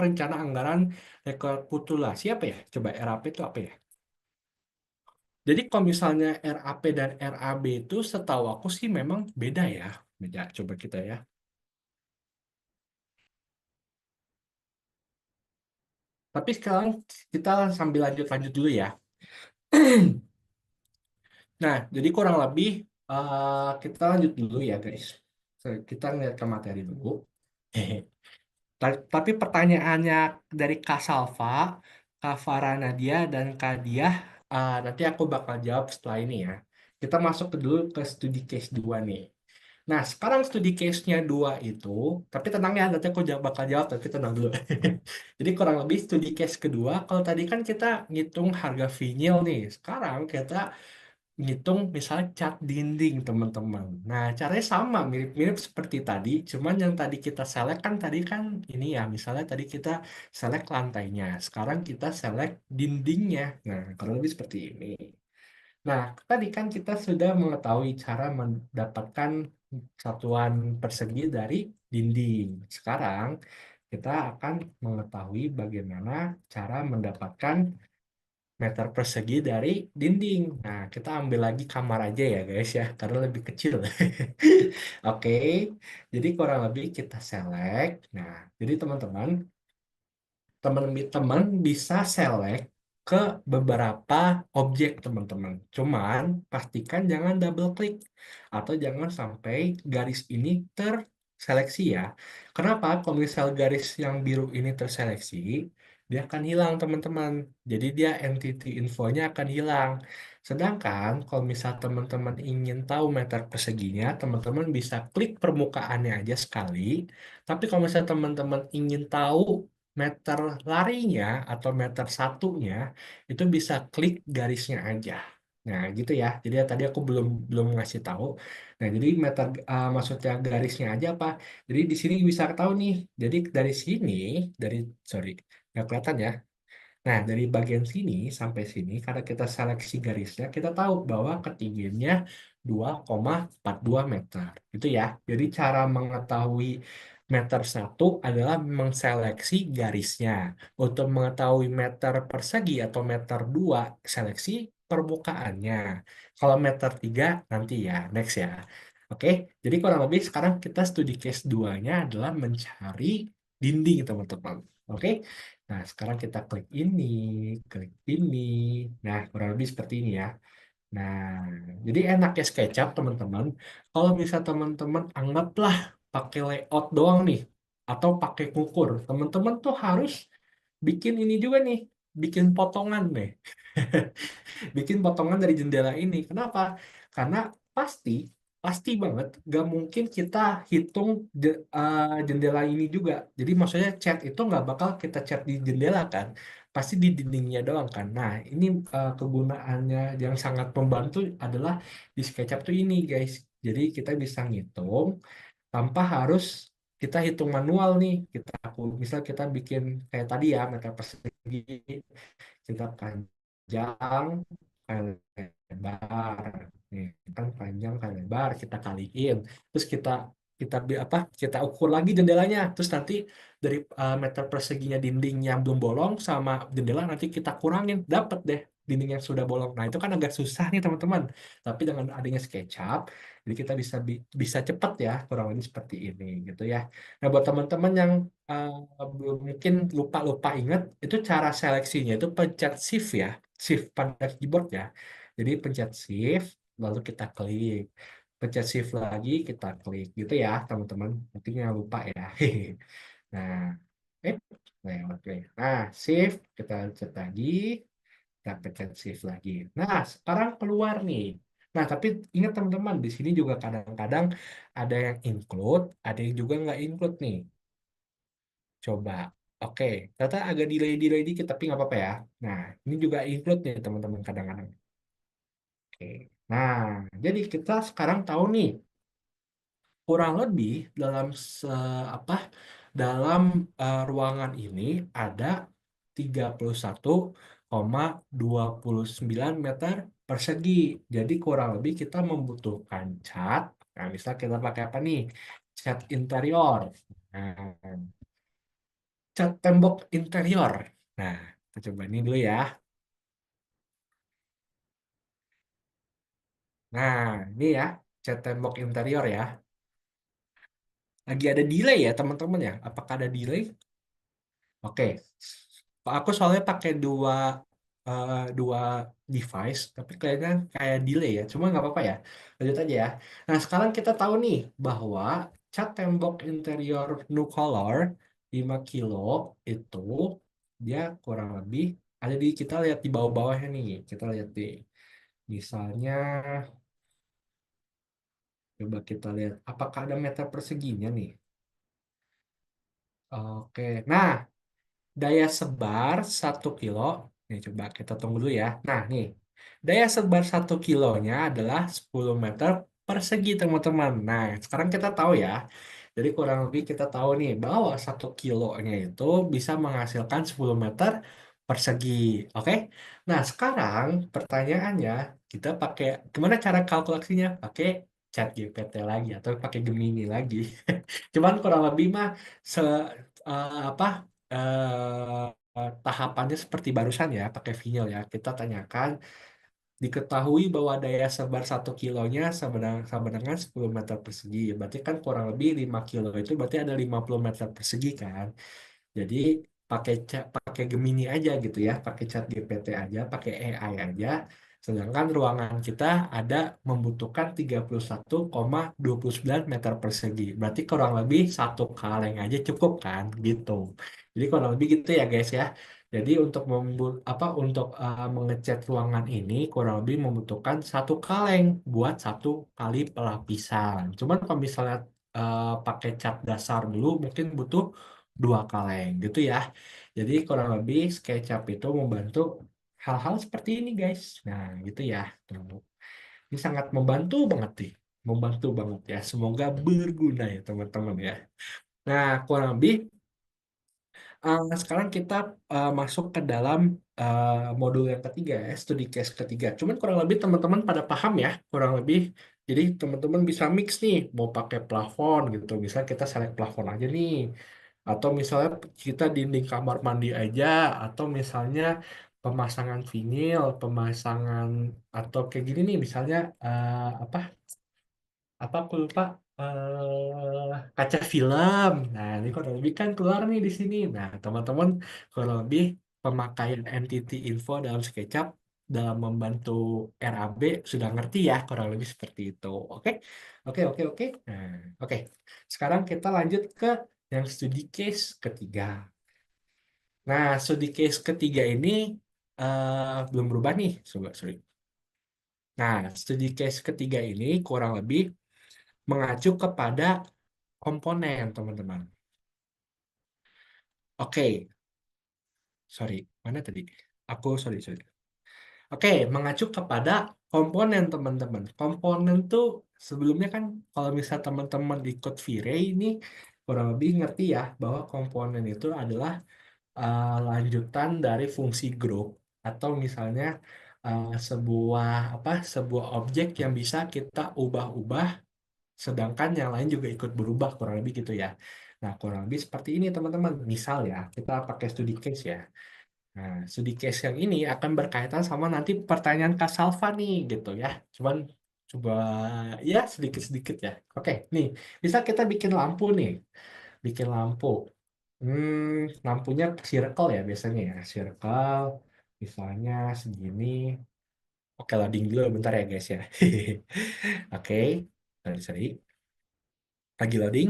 rencana anggaran rekapitulasi apa ya? Coba RAP itu apa ya? Jadi kalau misalnya RAP dan RAB itu setahu aku sih memang beda ya. Beda, coba kita ya. Tapi sekarang kita sambil lanjut-lanjut dulu ya. Nah, jadi kurang lebih kita lanjut dulu ya guys. Kita lihat ke materi dulu. Hehe. Tapi pertanyaannya dari Kak Salva, Kak Farah Nadia, dan Kak Diah, nanti aku bakal jawab setelah ini ya. Kita masuk dulu ke studi case 2 nih. Nah, sekarang studi case-nya 2 itu, tapi tenang ya, nanti aku bakal jawab, tapi tenang dulu. Jadi kurang lebih studi case kedua, kalau tadi kan kita ngitung harga vinyl nih. Sekarang kita ngitung misalnya cat dinding teman-teman. Nah, caranya sama, mirip-mirip seperti tadi, cuman yang tadi kita select kan tadi kan ini ya, misalnya tadi kita select lantainya, sekarang kita select dindingnya. Nah, kurang lebih seperti ini. Nah, tadi kan kita sudah mengetahui cara mendapatkan satuan persegi dari dinding. Sekarang kita akan mengetahui bagaimana cara mendapatkan meter persegi dari dinding. Nah, kita ambil lagi kamar aja ya guys ya, karena lebih kecil. Oke, jadi kurang lebih kita select. Nah, jadi teman-teman, teman-teman bisa select ke beberapa objek teman-teman. Cuman pastikan jangan double klik atau jangan sampai garis ini terseleksi ya. Kenapa? Kalau misal garis yang biru ini terseleksi, dia akan hilang teman-teman. Jadi dia entity infonya akan hilang. Sedangkan kalau misal teman-teman ingin tahu meter perseginya, teman-teman bisa klik permukaannya aja sekali. Tapi kalau misal teman-teman ingin tahu meter larinya atau meter satunya itu bisa klik garisnya aja. Nah, gitu ya. Jadi ya, tadi aku belum belum ngasih tahu. Nah, jadi maksudnya garisnya aja apa? Jadi di sini bisa tahu nih. Jadi dari sini, dari sorry, nggak kelihatan ya. Nah, dari bagian sini sampai sini, karena kita seleksi garisnya, kita tahu bahwa ketinggiannya 2,42 meter. Itu ya. Jadi cara mengetahui meter satu adalah mengseleksi garisnya. Untuk mengetahui meter persegi atau meter dua, seleksi permukaannya. Kalau meter tiga, nanti ya, next ya. Oke, jadi kurang lebih sekarang kita studi case 2-nya adalah mencari dinding, teman-teman. Oke, nah sekarang kita klik ini, klik ini. Nah, kurang lebih seperti ini ya. Nah, jadi enak ya SketchUp teman-teman. Kalau bisa teman-teman anggaplah pakai layout doang nih, atau pakai ngukur. Teman-teman tuh harus bikin ini juga nih, bikin potongan nih. Bikin potongan dari jendela ini. Kenapa? Karena pasti pasti banget gak mungkin kita hitung jendela ini juga. Jadi maksudnya cat itu nggak bakal kita cat di jendela kan, pasti di dindingnya doang kan. Nah ini kegunaannya yang sangat membantu adalah di SketchUp tuh ini guys. Jadi kita bisa ngitung tanpa harus kita hitung manual nih. Misal kita bikin kayak tadi ya, meter persegi, kita panjang kali lebar, nih kan panjang kali lebar kita kaliin, terus kita ukur lagi jendelanya, terus nanti dari meter perseginya dinding yang belum bolong sama jendela nanti kita kurangin, dapat deh dinding yang sudah bolong. Nah itu kan agak susah nih teman-teman, tapi dengan adanya SketchUp jadi kita bisa cepat ya, kurang lebih seperti ini gitu ya. Nah buat teman-teman yang mungkin lupa-lupa ingat, itu cara seleksinya itu pencet shift ya, shift pada keyboard ya. Jadi pencet shift, lalu kita klik, pencet shift lagi, kita klik gitu ya teman-teman. Nanti jangan lupa ya. Nah, eh, lewat deh. Nah, shift, kita pencet lagi, kita pencet shift lagi. Nah, sekarang keluar nih. Nah, tapi ingat teman-teman, di sini juga kadang-kadang ada yang include, ada yang juga nggak include nih. Coba. Oke, ternyata agak delay-delay dikit, tapi nggak apa-apa ya. Nah, ini juga include nih teman-teman kadang-kadang. Oke. Nah, jadi kita sekarang tahu nih, kurang lebih dalam apa dalam ruangan ini ada 31,29 meter persegi. Jadi kurang lebih kita membutuhkan cat. Nah, misal kita pakai apa nih? Cat interior. Nah, cat tembok interior. Nah, kita coba ini dulu ya. Nah, ini ya, cat tembok interior ya. Lagi ada delay ya, teman-teman ya. Apakah ada delay? Oke. Aku soalnya pakai dua device, tapi kayaknya kayak delay ya. Cuma nggak apa-apa ya. Lanjut aja ya. Nah, sekarang kita tahu nih bahwa cat tembok interior Nucolor 5 kilo itu dia kurang lebih ada di, kita lihat di bawah-bawahnya nih. Kita lihat di misalnya, coba kita lihat apakah ada meter perseginya nih. Oke. Nah, daya sebar 1 kilo. Nih, coba kita tunggu dulu ya. Nah, nih. Daya sebar 1 kilonya adalah 10 meter persegi, teman-teman. Nah, sekarang kita tahu ya. Jadi kurang lebih kita tahu nih bahwa 1 kilonya itu bisa menghasilkan 10 meter persegi. Oke? Nah, sekarang pertanyaannya, kita pakai, gimana cara kalkulasinya? Pakai ChatGPT lagi atau pakai Gemini lagi. Cuman kurang lebih mah se apa tahapannya seperti barusan ya, pakai vinyl ya. Kita tanyakan, diketahui bahwa daya sebar 1 kilonya sama dengan 10 meter persegi. Berarti kan kurang lebih 5 kilo itu berarti ada 50 meter persegi kan. Jadi pakai Gemini aja gitu ya, pakai chat GPT aja, pakai AI aja. Sedangkan ruangan kita ada membutuhkan 31,29 meter persegi. Berarti kurang lebih 1 kaleng aja cukup kan gitu. Jadi kurang lebih gitu ya guys ya. Jadi untuk mengecat ruangan ini kurang lebih membutuhkan 1 kaleng buat 1 kali pelapisan. Cuman kalau misalnya pakai cat dasar dulu mungkin butuh 2 kaleng gitu ya. Jadi kurang lebih SketchUp itu membantu hal-hal seperti ini guys. Nah gitu ya. Tuh. Ini sangat membantu banget nih. Membantu banget ya. Semoga berguna ya teman-teman ya. Nah kurang lebih sekarang kita masuk ke dalam modul yang ketiga ya. Studi case ketiga. Cuman kurang lebih teman-teman pada paham ya. Kurang lebih. Jadi teman-teman bisa mix nih. Mau pakai plafon gitu. Misalnya kita select plafon aja nih, atau misalnya kita dinding kamar mandi aja, atau misalnya pemasangan vinil, pemasangan atau kayak gini nih misalnya apa aku lupa, kaca film. Nah ini kurang lebih kan keluar nih di sini. Nah teman-teman kurang lebih pemakaian entity info dalam SketchUp dalam membantu RAB sudah ngerti ya, kurang lebih seperti itu. Oke, oke, oke, oke. Nah, oke. Sekarang kita lanjut ke yang studi case ketiga. Nah, studi case ketiga ini belum berubah nih, coba sorry. Nah, studi case ketiga ini kurang lebih mengacu kepada komponen, teman-teman. Oke, sorry, mana tadi? Sorry. Oke, mengacu kepada komponen, teman-teman. Komponen tuh sebelumnya kan kalau misal teman-teman ikut Vire ini kurang lebih ngerti ya bahwa komponen itu adalah lanjutan dari fungsi grup atau misalnya sebuah objek yang bisa kita ubah-ubah sedangkan yang lain juga ikut berubah kurang lebih gitu ya. Nah, kurang lebih seperti ini teman-teman. Misal ya, kita pakai studi case ya. Nah, studi case yang ini akan berkaitan sama nanti pertanyaan Kak Salva nih gitu ya. Cuman coba ya sedikit-sedikit ya. Oke, nih bisa kita bikin lampu nih. Bikin lampu. Lampunya circle ya biasanya ya. Circle, misalnya segini. Oke, loading dulu bentar ya guys ya. Oke, sorry. Lagi loading.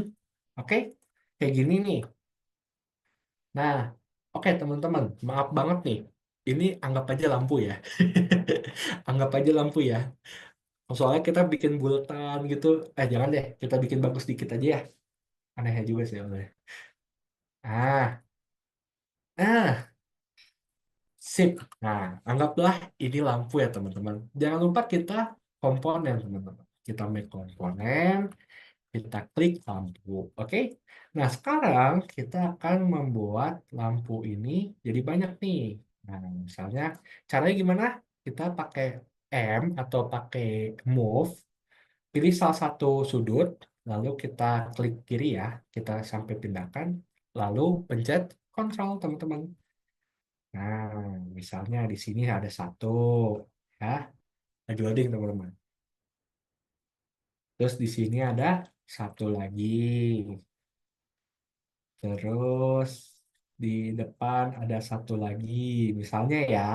Oke, kayak gini nih. Nah, oke teman-teman, maaf banget nih. Ini anggap aja lampu ya. Anggap aja lampu ya. Soalnya kita bikin bulatan gitu. Jangan deh, kita bikin bagus dikit aja ya. Aneh juga sih. Oleh. Nah, sip. Nah, anggaplah ini lampu ya teman-teman. Jangan lupa kita komponen teman-teman. Kita make komponen, kita klik lampu. Oke? Nah, sekarang kita akan membuat lampu ini jadi banyak nih. Nah, misalnya caranya gimana? Kita pakai M atau pakai move, pilih salah satu sudut, lalu kita klik kiri ya, kita sampai pindahkan, lalu pencet kontrol teman-teman. Nah, misalnya di sini ada satu, ya, lagi loading teman-teman. Terus di sini ada satu lagi. Terus di depan ada satu lagi, misalnya ya.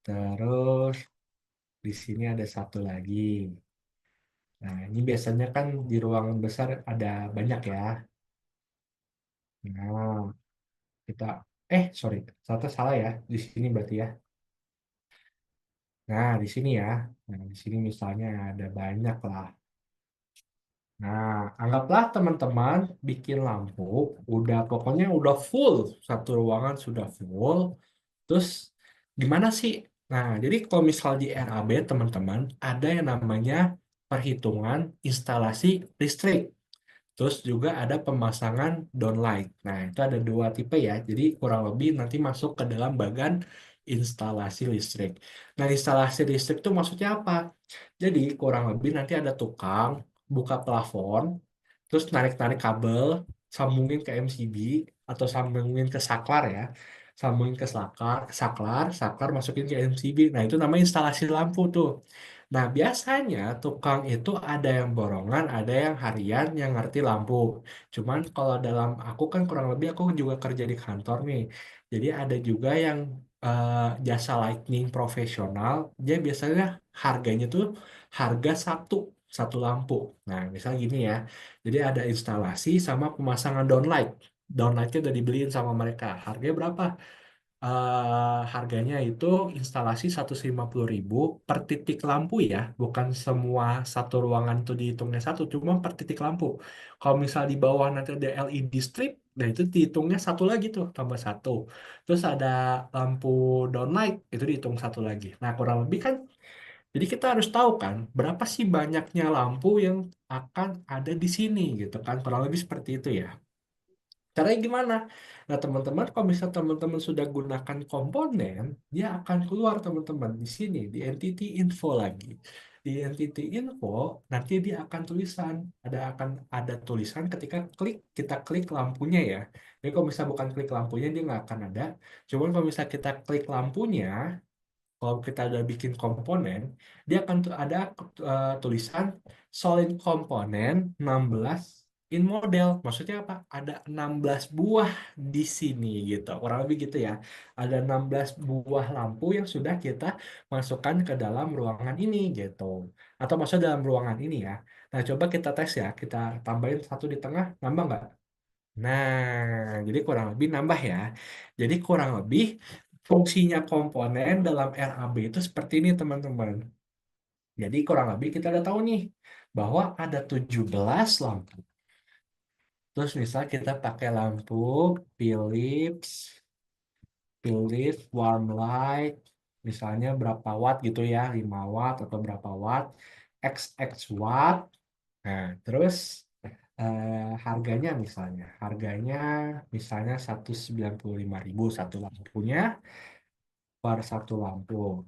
Terus di sini ada satu lagi. Nah, ini biasanya kan di ruangan besar ada banyak ya. Nah, kita, sorry, ternyata salah ya. Di sini berarti ya. Nah, di sini ya. Nah, di sini misalnya ada banyak lah. Nah, anggaplah teman-teman bikin lampu, pokoknya udah full, satu ruangan sudah full. Terus gimana sih? Nah, jadi kalau misal di RAB teman-teman ada yang namanya perhitungan instalasi listrik. Terus juga ada pemasangan downlight. Nah, itu ada dua tipe ya. Jadi kurang lebih nanti masuk ke dalam bagian instalasi listrik. Nah, instalasi listrik itu maksudnya apa? Jadi kurang lebih nanti ada tukang buka plafon, terus narik-narik kabel, sambungin ke MCB atau sambungin ke saklar ya. Sambungin ke saklar masukin ke MCB. Nah, itu namanya instalasi lampu tuh. Nah, biasanya tukang itu ada yang borongan, ada yang harian yang ngerti lampu. Cuman kalau dalam aku kan kurang lebih aku juga kerja di kantor nih. Jadi ada juga yang eh, jasa lighting profesional. Dia biasanya harganya tuh harga satu lampu. Nah, misal gini ya. Jadi ada instalasi sama pemasangan downlight. Downlightnya udah dibeliin sama mereka. Harganya berapa? Harganya itu instalasi 150.000 per titik lampu ya, bukan semua satu ruangan itu dihitungnya satu, cuma per titik lampu. Kalau misal di bawah nanti ada LED strip, nah itu dihitungnya satu lagi tuh, tambah satu. Terus ada lampu downlight, itu dihitung satu lagi. Nah kurang lebih kan, jadi kita harus tahu kan, berapa sih banyaknya lampu yang akan ada di sini gitu kan, kurang lebih seperti itu ya. Caranya gimana? Nah, teman-teman, kalau misal teman-teman sudah gunakan komponen, dia akan keluar teman-teman di sini di entity info lagi. Di entity info nanti dia akan tulisan, akan ada tulisan ketika kita klik lampunya ya. Jadi kalau misal bukan klik lampunya dia nggak akan ada. Cuman kalau misal kita klik lampunya, kalau kita udah bikin komponen, dia akan ada tulisan solid komponen 16 in model. Maksudnya apa? Ada 16 buah di sini gitu. Kurang lebih gitu ya. Ada 16 buah lampu yang sudah kita masukkan ke dalam ruangan ini gitu. Atau masuk dalam ruangan ini ya. Nah, coba kita tes ya. Kita tambahin satu di tengah, nambah nggak? Nah, jadi kurang lebih nambah ya. Jadi kurang lebih fungsinya komponen dalam RAB itu seperti ini teman-teman. Jadi kurang lebih kita udah tahu nih bahwa ada 17 lampu. Terus misal kita pakai lampu Philips, Philips warm light, misalnya berapa watt gitu ya, 5 watt atau berapa watt, XX watt. Nah, terus harganya misalnya 195.000 satu lampunya per satu lampu.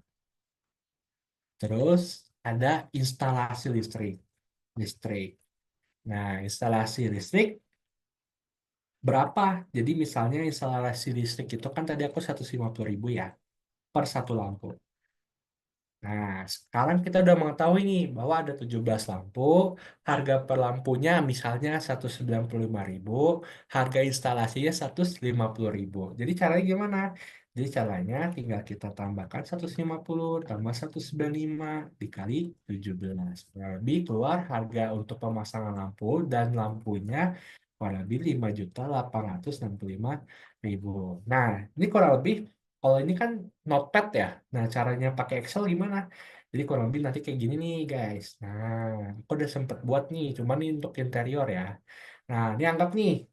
Terus ada instalasi listrik. Listrik. Nah, instalasi listrik berapa? Jadi misalnya instalasi listrik itu kan tadi aku 150.000 ya per satu lampu. Nah, sekarang kita udah mengetahui nih bahwa ada 17 lampu, harga per lampunya misalnya 195.000, harga instalasinya 150.000. Jadi caranya gimana? Jadi caranya tinggal kita tambahkan 150 tambah 195 dikali 17. Kurang lebih keluar harga untuk pemasangan lampu dan lampunya kurang lebih 5.865.000. Nah, ini kurang lebih kalau ini kan notepad ya. Nah, caranya pakai Excel gimana? Jadi kurang lebih nanti kayak gini nih, guys. Nah, aku udah sempet buat nih, cuman ini untuk interior ya. Nah, ini anggap nih,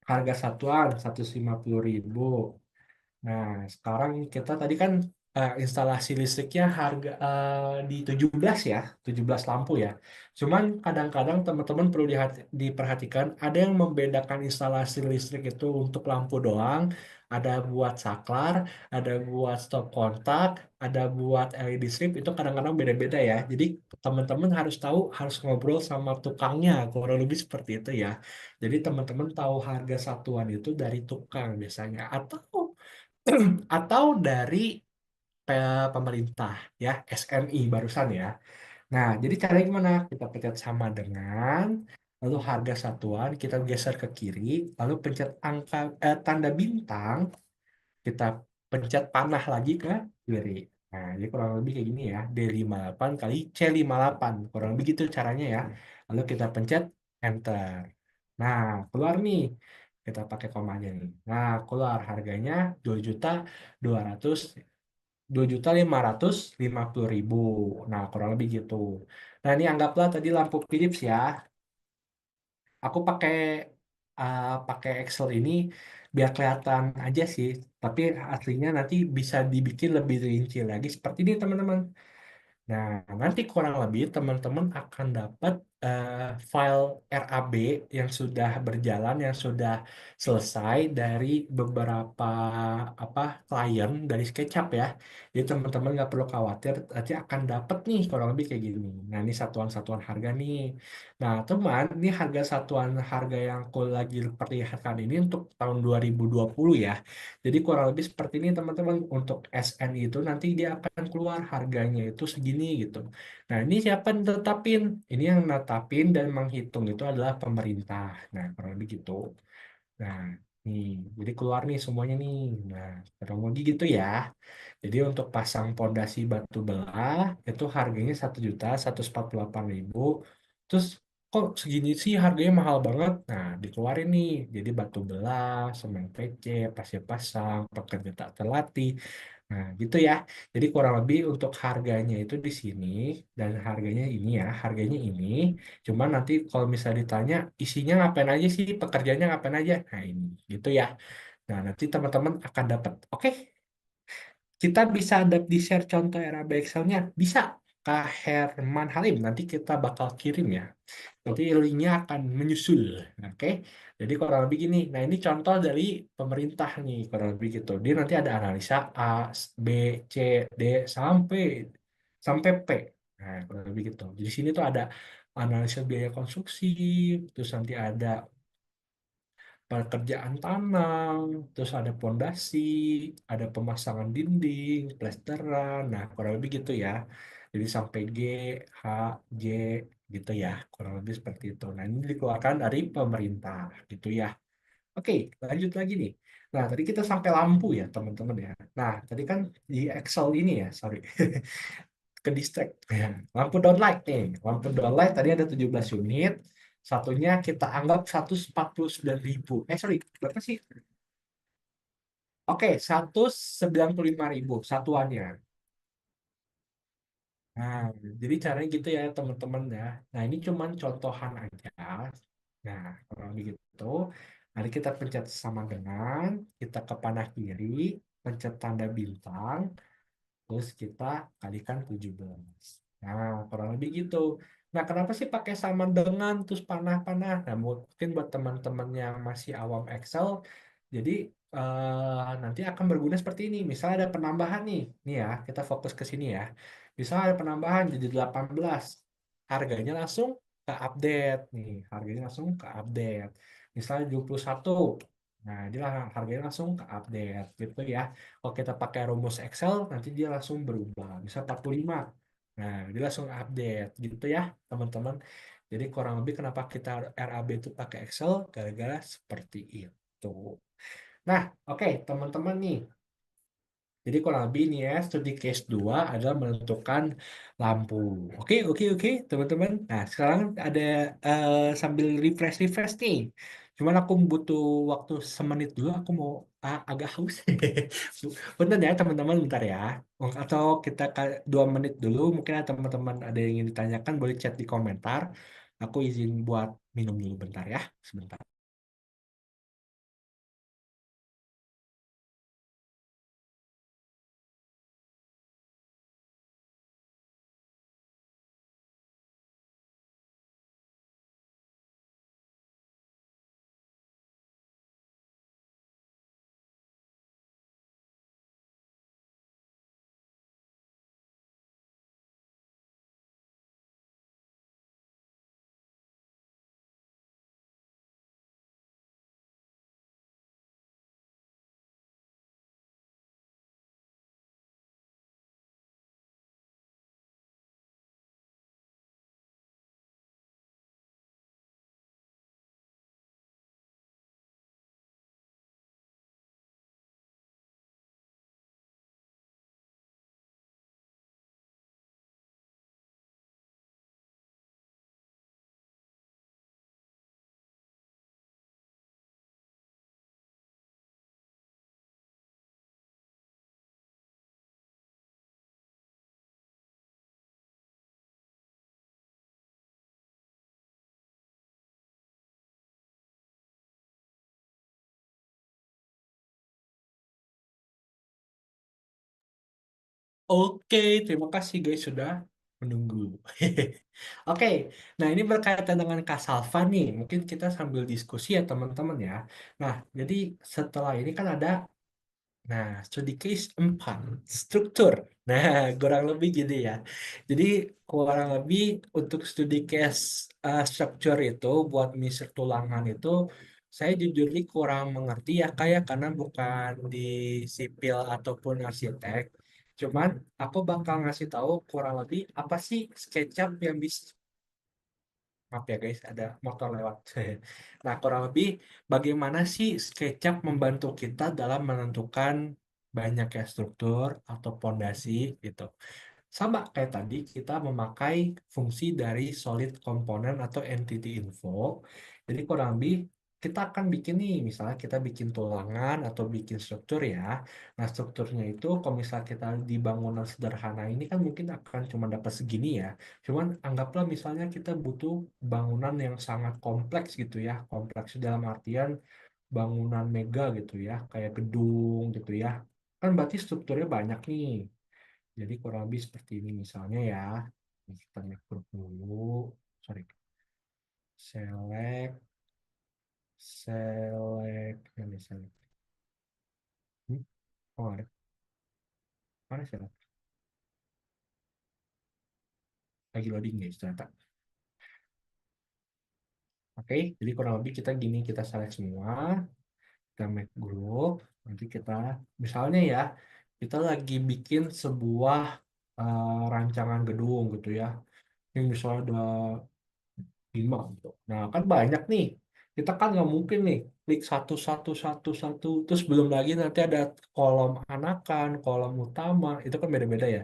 harga satuan 150.000. Nah, sekarang kita tadi kan instalasi listriknya harga di 17 ya, 17 lampu ya. Cuman kadang-kadang teman-teman perlu diperhatikan ada yang membedakan instalasi listrik itu untuk lampu doang, ada buat saklar, ada buat stop kontak, ada buat LED strip itu kadang-kadang beda-beda ya. Jadi teman-teman harus tahu, harus ngobrol sama tukangnya, kurang lebih seperti itu ya. Jadi teman-teman tahu harga satuan itu dari tukang biasanya atau dari pemerintah ya SNI barusan ya. Nah, jadi caranya gimana? Kita pencet sama dengan lalu harga satuan kita geser ke kiri, lalu pencet tanda bintang, kita pencet panah lagi ke kiri. Nah, jadi kurang lebih kayak gini ya, D58 kali C58. Kurang lebih gitu caranya ya. Lalu kita pencet enter. Nah, keluar nih. Kita pakai komanya nih. Nah, keluar harganya 2.200 2.550.000. Nah, kurang lebih gitu. Nah, ini anggaplah tadi lampu Philips ya. Aku pakai Excel ini biar kelihatan aja sih, tapi aslinya nanti bisa dibikin lebih rinci lagi seperti ini, teman-teman. Nah, nanti kurang lebih teman-teman akan dapat eh, file RAB yang sudah berjalan, yang sudah selesai dari beberapa klien dari SketchUp ya. Jadi teman-teman nggak perlu khawatir, nanti akan dapat nih kurang lebih kayak gini. Nah, ini satuan-satuan harga nih. Nah, teman, ini harga satuan harga yang aku lagi perlihatkan ini untuk tahun 2020 ya. Jadi kurang lebih seperti ini teman-teman untuk SN itu nanti dia akan keluar harganya itu segini gitu. Nah ini siapa yang tetapin? Ini yang netapin dan menghitung itu adalah pemerintah. Nah kurang lebih gitu. Nah nih jadi keluar nih semuanya nih. Nah kurang lebih gitu ya. Jadi untuk pasang pondasi batu belah itu harganya 1.148.000. Terus kok segini sih harganya mahal banget? Nah dikeluarin nih. Jadi batu belah, semen PC, pasir pasang, pekerja tak terlatih. Nah gitu ya. Jadi kurang lebih untuk harganya itu di sini dan harganya ini ya, harganya ini. Cuman nanti kalau misalnya ditanya isinya ngapain aja sih, pekerjaannya ngapain aja? Nah ini gitu ya. Nah nanti teman-teman akan dapat. Oke. Kita bisa ada di share contoh era Excel-nya. Bisa. Kak Herman Halim. Nanti kita bakal kirim ya. Nanti linknya akan menyusul. Oke. Jadi kurang lebih gini. Nah ini contoh dari pemerintah nih. Kurang lebih gitu. Dia nanti ada analisa A, B, C, D, sampai P. Nah kurang lebih gitu. Di sini tuh ada analisa biaya konstruksi. Terus nanti ada pekerjaan tanah, terus ada pondasi, ada pemasangan dinding, plesteran, nah kurang lebih gitu ya. Jadi sampai G, H, J gitu ya, kurang lebih seperti itu. Nah ini dikeluarkan dari pemerintah gitu ya. Oke, lanjut lagi nih. Nah tadi kita sampai lampu ya teman-teman ya. Nah tadi kan di Excel ini ya, sorry. Ke distract. Ya. Lampu downlight nih. Lampu downlight tadi ada 17 unit. Satunya kita anggap 149.000. Sorry, berapa sih? Oke, 195.000 satuannya. Nah, jadi caranya gitu ya teman-teman ya. Nah, ini cuman contohan aja. Nah, kalau begitu, nanti kita pencet sama dengan, kita ke panah kiri, pencet tanda bintang, terus kita kalikan 17. Nah, kurang lebih gitu. Nah, kenapa sih pakai sama dengan terus panah-panah? Nah, mungkin buat teman-teman yang masih awam Excel, jadi nanti akan berguna seperti ini. Misalnya ada penambahan nih. Nih ya, kita fokus ke sini ya. Misalnya ada penambahan jadi 18. Harganya langsung ke update nih. Harganya langsung ke update. Misalnya 21. Nah, dia harganya langsung ke update gitu ya. Kalau kita pakai rumus Excel, nanti dia langsung berubah. Bisa 45. Nah, dia langsung update gitu ya, teman-teman. Jadi kurang lebih kenapa kita RAB itu pakai Excel, gara-gara seperti itu. Nah, oke, teman-teman nih. Jadi kurang lebih nih ya, studi case 2 adalah menentukan lampu. Oke, oke, oke, teman-teman. Nah, sekarang ada sambil refresh-refresh nih. Cuman aku butuh waktu semenit dulu, aku mau agak haus. Bentar ya, teman-teman, bentar ya. Atau kita 2 menit dulu, mungkin ada teman-teman ada yang ingin ditanyakan, boleh chat di komentar. Aku izin buat minum dulu bentar ya, sebentar. Oke, terima kasih guys sudah menunggu. Oke, nah ini berkaitan dengan Kak Salva nih. Mungkin kita sambil diskusi ya teman-teman ya. Nah, jadi setelah ini kan ada, nah studi case 4 struktur. Nah, kurang lebih gitu ya. Jadi kurang lebih untuk studi case struktur itu buat misal tulangan itu saya jujur nih kurang mengerti ya kayak karena bukan di sipil ataupun arsitek. Cuman aku bakal ngasih tahu kurang lebih apa sih SketchUp yang bisa. Maaf ya guys, ada motor lewat. Nah, kurang lebih bagaimana sih SketchUp membantu kita dalam menentukan banyak ya struktur atau pondasi gitu. Sama kayak tadi, kita memakai fungsi dari solid component atau entity info. Jadi kurang lebih kita akan bikin nih, misalnya kita bikin tulangan atau bikin struktur ya. Nah strukturnya itu kalau misalnya kita di bangunan sederhana ini kan mungkin akan cuma dapat segini ya. Cuman anggaplah misalnya kita butuh bangunan yang sangat kompleks gitu ya. Kompleks dalam artian bangunan mega gitu ya, kayak gedung gitu ya. Kan berarti strukturnya banyak nih. Jadi kurang lebih seperti ini misalnya ya. Ini kita make dulu. Sorry. Select. Select. Ini select. Oh, ada. Mana select? Lagi loading guys ternyata. Oke, jadi kurang lebih kita gini. Kita select semua. Kita make group. Nanti kita, misalnya ya, kita lagi bikin sebuah rancangan gedung gitu ya. Ini misalnya ada 5 gitu. Nah, kan banyak nih. Kita kan nggak mungkin nih klik satu satu satu satu terus belum lagi nanti ada kolom anakan, kolom utama, itu kan beda-beda ya.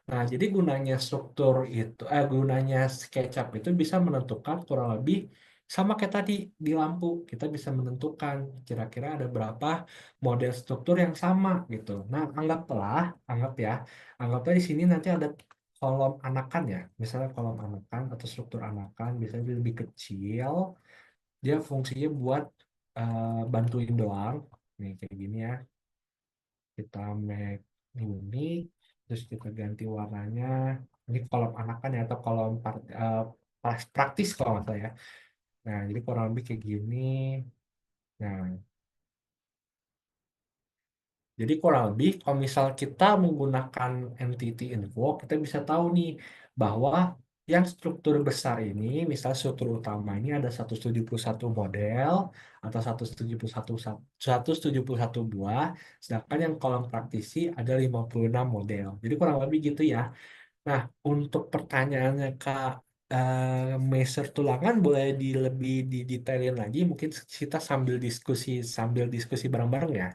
Nah, jadi gunanya struktur itu gunanya SketchUp itu bisa menentukan kurang lebih sama kayak tadi di lampu, kita bisa menentukan kira-kira ada berapa model struktur yang sama gitu. Nah, anggap ya, anggaplah di sini nanti ada kolom anakan ya, misalnya kolom anakan atau struktur anakan biasanya dia lebih kecil, dia fungsinya buat bantuin doang. Nih kayak gini ya, kita make unik, terus kita ganti warnanya. Ini kolom anakan ya atau kolom praktis kalau nggak salah ya. Nah, jadi kurang lebih kayak gini. Nah, jadi kurang lebih kalau misal kita menggunakan entity info, kita bisa tahu nih bahwa yang struktur besar ini, misal struktur utama ini ada 171 model atau 171 buah, sedangkan yang kolom praktisi ada 56 model. Jadi kurang lebih gitu ya. Nah, untuk pertanyaannya Kak, measure tulangan boleh lebih didetailin lagi, mungkin kita sambil diskusi bareng-bareng ya.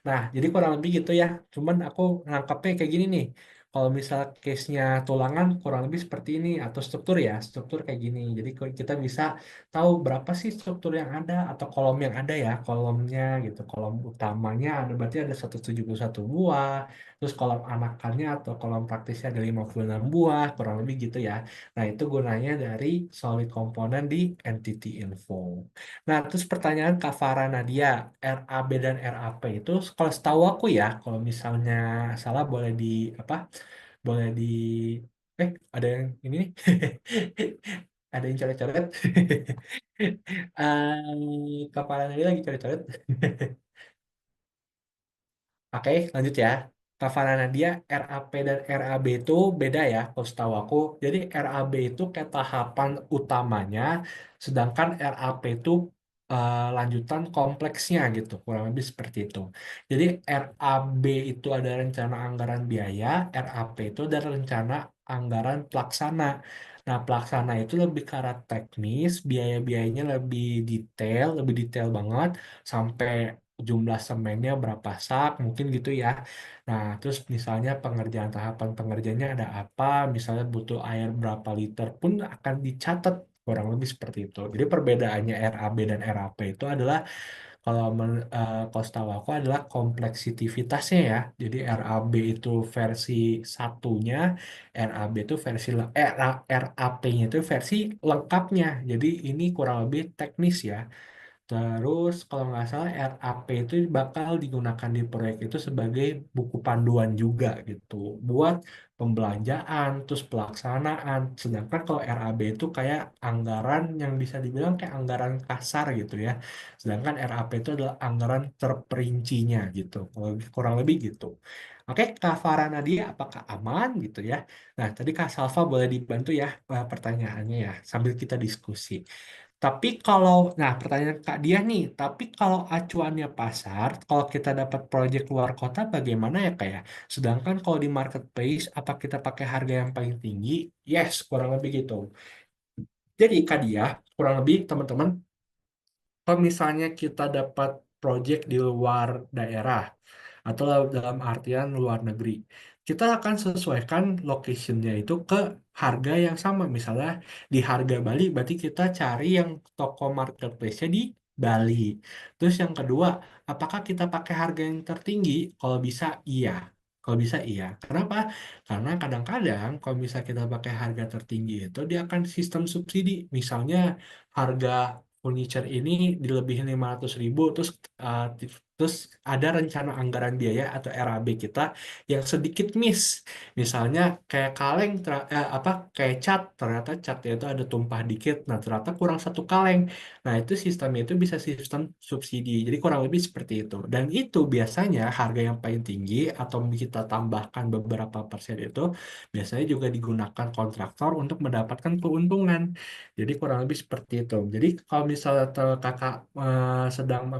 Nah, jadi kurang lebih gitu ya. Cuman aku nangkapnya kayak gini nih. Kalau misal case-nya tulangan kurang lebih seperti ini atau struktur ya, struktur kayak gini. Jadi kita bisa tahu berapa sih struktur yang ada atau kolom yang ada ya, kolomnya gitu. Kolom utamanya ada berarti ada 171 buah. Terus kolom anakannya atau kolom praktisnya ada 56 buah, kurang lebih gitu ya. Nah, itu gunanya dari solid komponen di entity info. Nah, terus pertanyaan Kak Farah Nadia, RAB dan RAP itu kalau setahu aku ya, kalau misalnya salah boleh di apa? Boleh di ada yang ini nih. Ada yang coret-coret. Kak Farah Nadia lagi coret-coret. Oke, lanjut ya. Kavara Nadia, RAP dan RAB itu beda ya, kalau setahu aku. Jadi RAB itu kayak tahapan utamanya, sedangkan RAP itu lanjutan kompleksnya gitu, kurang lebih seperti itu. Jadi RAB itu ada rencana anggaran biaya, RAP itu ada rencana anggaran pelaksana. Nah, pelaksana itu lebih ke arah teknis, biaya-biayanya lebih detail banget, sampai jumlah semennya berapa sak mungkin gitu ya. Nah, terus misalnya pengerjaan tahapan pengerjaannya ada apa, misalnya butuh air berapa liter pun akan dicatat kurang lebih seperti itu. Jadi perbedaannya RAB dan RAP itu adalah kalau setahu aku adalah kompleksitivitasnya ya. Jadi RAB itu versi satunya, RAB itu RAP-nya itu versi lengkapnya. Jadi ini kurang lebih teknis ya. Terus kalau nggak salah RAP itu bakal digunakan di proyek itu sebagai buku panduan juga gitu buat pembelanjaan terus pelaksanaan. Sedangkan kalau RAB itu kayak anggaran yang bisa dibilang kayak anggaran kasar gitu ya. Sedangkan RAP itu adalah anggaran terperincinya gitu. Kurang lebih gitu. Oke, Kak Farah Nadia, apakah aman gitu ya? Nah, tadi Kak Salva boleh dibantu ya pertanyaannya ya sambil kita diskusi. Tapi kalau, nah pertanyaan Kak dia nih, tapi kalau acuannya pasar, kalau kita dapat proyek luar kota bagaimana ya Kak ya? Sedangkan kalau di marketplace, apa kita pakai harga yang paling tinggi? Yes, kurang lebih gitu. Jadi Kak dia, kurang lebih teman-teman, kalau misalnya kita dapat proyek di luar daerah, atau dalam artian luar negeri, kita akan sesuaikan locationnya itu ke harga yang sama. Misalnya di harga Bali, berarti kita cari yang toko marketplace-nya di Bali. Terus yang kedua, apakah kita pakai harga yang tertinggi? Kalau bisa, iya. Kalau bisa, iya. Kenapa? Karena kadang-kadang kalau bisa kita pakai harga tertinggi itu, dia akan sistem subsidi. Misalnya harga furniture ini dilebihin 500.000, terus ada rencana anggaran biaya atau RAB kita yang sedikit miss. Misalnya kayak kaleng, kayak cat, ternyata catnya itu ada tumpah dikit, nah ternyata kurang satu kaleng. Nah itu sistemnya itu bisa sistem subsidi. Jadi kurang lebih seperti itu. Dan itu biasanya harga yang paling tinggi atau kita tambahkan beberapa persen itu biasanya juga digunakan kontraktor untuk mendapatkan keuntungan. Jadi kurang lebih seperti itu. Jadi kalau misalnya kakak sedang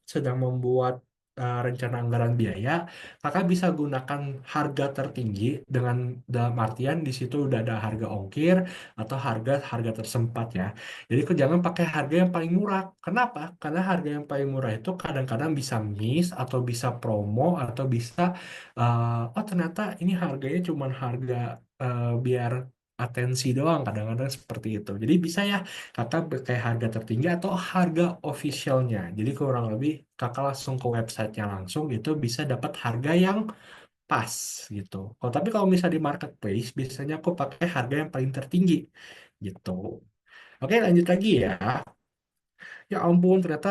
sedang membuat rencana anggaran biaya, kakak bisa gunakan harga tertinggi dengan dalam artian di situ udah ada harga ongkir atau harga harga tersempat ya. Jadi jangan pakai harga yang paling murah. Kenapa? Karena harga yang paling murah itu kadang-kadang bisa miss atau bisa promo atau bisa oh ternyata ini harganya cuma harga biar atensi doang kadang-kadang seperti itu. Jadi bisa ya kakak pakai harga tertinggi atau harga officialnya. Jadi kurang lebih kakak langsung ke websitenya langsung itu bisa dapat harga yang pas gitu. Tapi kalau misalnya di marketplace, biasanya aku pakai harga yang paling tertinggi gitu. Oke, lanjut lagi ya. Ya ampun, ternyata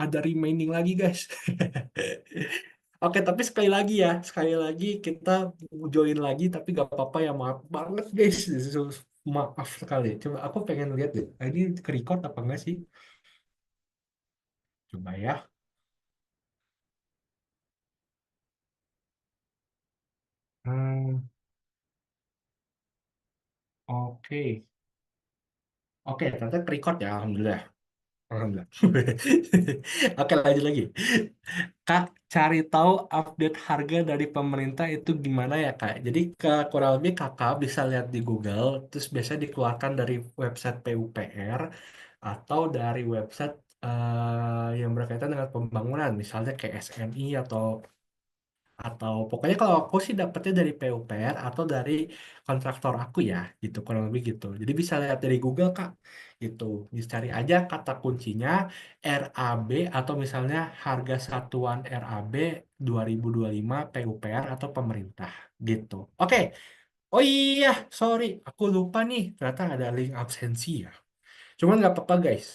ada remaining lagi, guys. Oke, tapi sekali lagi kita join lagi, tapi gak apa-apa ya, maaf banget, guys. Maaf sekali. Coba aku pengen lihat deh, ini ke record apa enggak sih? Coba ya. Hmm, oke. Oke, ternyata ke record ya, alhamdulillah. Alhamdulillah. Oke, lanjut lagi. Kak, cari tahu update harga dari pemerintah itu gimana ya, Kak? Jadi kurang lebih Kakak bisa lihat di Google, terus biasanya dikeluarkan dari website PUPR atau dari website yang berkaitan dengan pembangunan, misalnya kayak SNI atau pokoknya kalau aku sih dapetnya dari PUPR atau dari kontraktor aku ya, gitu kurang lebih gitu. Jadi bisa lihat dari Google Kak, gitu. Bisa cari aja kata kuncinya RAB atau misalnya harga satuan RAB 2025 PUPR atau pemerintah, gitu. Oke. Oh iya, sorry, aku lupa nih, ternyata ada link absensi ya. Cuman nggak apa-apa guys,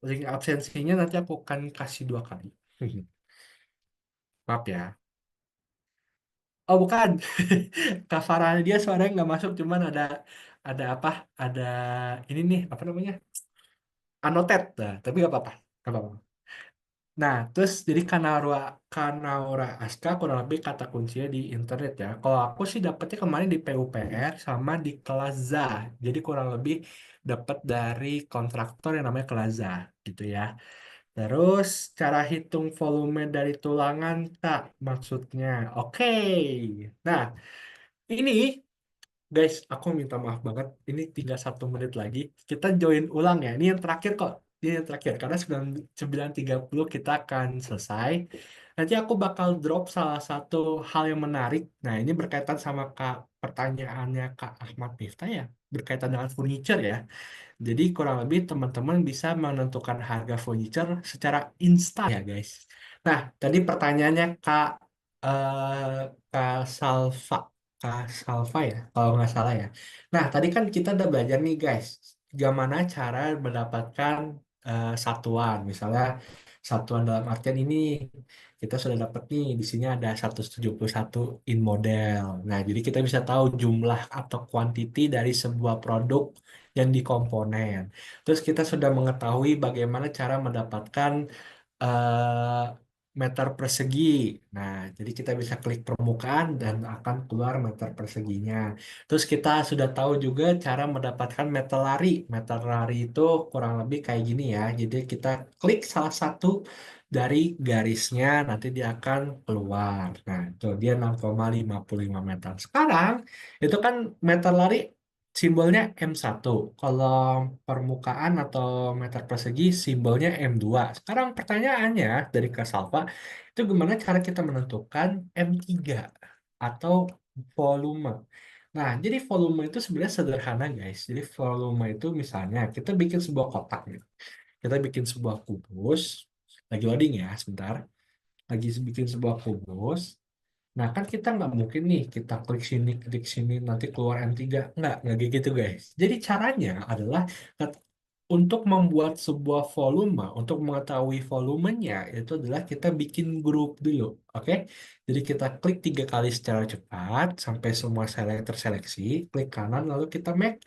link absensinya nanti aku akan kasih 2 kali. Maaf ya. Oh bukan, Kak Farah dia suaranya nggak masuk, cuman ada apa? Ada ini nih apa namanya? Anotet, nah, tapi nggak apa-apa, nggak apa-apa. Nah, terus jadi Kanaura Aska kurang lebih kata kuncinya di internet ya. Kalau aku sih dapetnya kemarin di PUPR sama di Kelaza. Jadi kurang lebih dapat dari kontraktor yang namanya Kelaza gitu ya. Terus cara hitung volume dari tulangan tak maksudnya. Oke. Nah, ini guys, aku minta maaf banget. Ini tinggal 1 menit lagi. Kita join ulang ya. Ini yang terakhir kok. Ini yang terakhir. Karena 9.30 kita akan selesai. Nanti aku bakal drop salah satu hal yang menarik. Nah, ini berkaitan sama pertanyaannya Kak Ahmad Miftah ya. Berkaitan dengan furniture ya. Jadi kurang lebih teman-teman bisa menentukan harga furniture secara instan ya guys. Nah, tadi pertanyaannya Kak Salva, Kak Salva ya, kalau nggak salah ya. Nah, tadi kan kita udah belajar nih guys, gimana cara mendapatkan satuan. Misalnya satuan dalam artian ini kita sudah dapat nih di sini ada 171 in model. Nah, jadi kita bisa tahu jumlah atau quantity dari sebuah produk yang di komponen. Terus kita sudah mengetahui bagaimana cara mendapatkan eh, meter persegi. Nah, jadi kita bisa klik permukaan dan akan keluar meter perseginya. Terus kita sudah tahu juga cara mendapatkan meter lari. Meter lari itu kurang lebih kayak gini ya. Jadi kita klik salah satu dari garisnya, nanti dia akan keluar. Nah, itu dia 6,55 meter. Sekarang, itu kan meter lari simbolnya M1. Kalau permukaan atau meter persegi simbolnya M2. Sekarang pertanyaannya dari Kak Salva, itu gimana cara kita menentukan M3 atau volume? Nah, jadi volume itu sebenarnya sederhana guys. Jadi volume itu misalnya kita bikin sebuah kotak gitu. Kita bikin sebuah kubus, lagi loading ya sebentar. Lagi bikin sebuah kubus. Nah, kan kita nggak mungkin nih, kita klik sini, nanti keluar M3. Nggak kayak gitu, guys. Jadi caranya adalah ket- untuk membuat sebuah volume, untuk mengetahui volumenya, itu adalah kita bikin grup dulu, oke? Jadi kita klik 3 kali secara cepat, sampai semua terseleksi, klik kanan, lalu kita make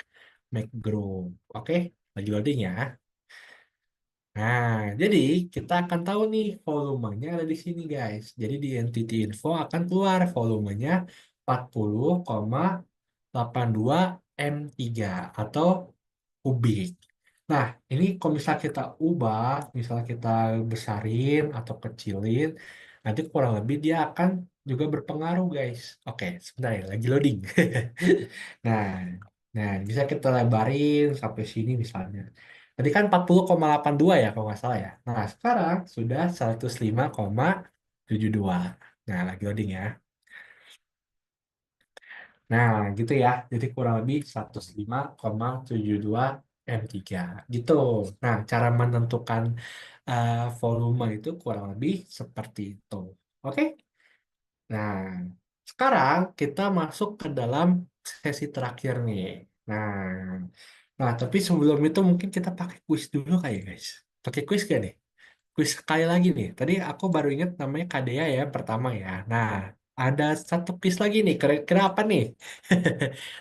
group, oke? Lagi loading ya. Nah, jadi kita akan tahu nih volumenya ada di sini guys. Jadi di entity info akan keluar volumenya 40,82 M3 atau kubik. Nah, ini kalau misal kita ubah, misal kita besarin atau kecilin, nanti kurang lebih dia akan juga berpengaruh guys. Oke, sebentar ya, lagi loading. Nah, nah bisa kita lebarin sampai sini misalnya. Tadi kan 40,82 ya kalau nggak salah ya. Nah, sekarang sudah 105,72. Nah, lagi loading ya. Nah, gitu ya. Jadi kurang lebih 105,72 M3 gitu. Nah, cara menentukan volume itu kurang lebih seperti itu. Oke? Nah, Sekarang kita masuk ke dalam sesi terakhir nih. Nah, nah tapi sebelum itu mungkin kita pakai kuis dulu kayak guys. Pakai kuis gak nih? Kuis sekali lagi nih. Tadi aku baru ingat namanya KDA ya pertama ya. Nah, ada satu kuis lagi nih. Kira-kira apa nih?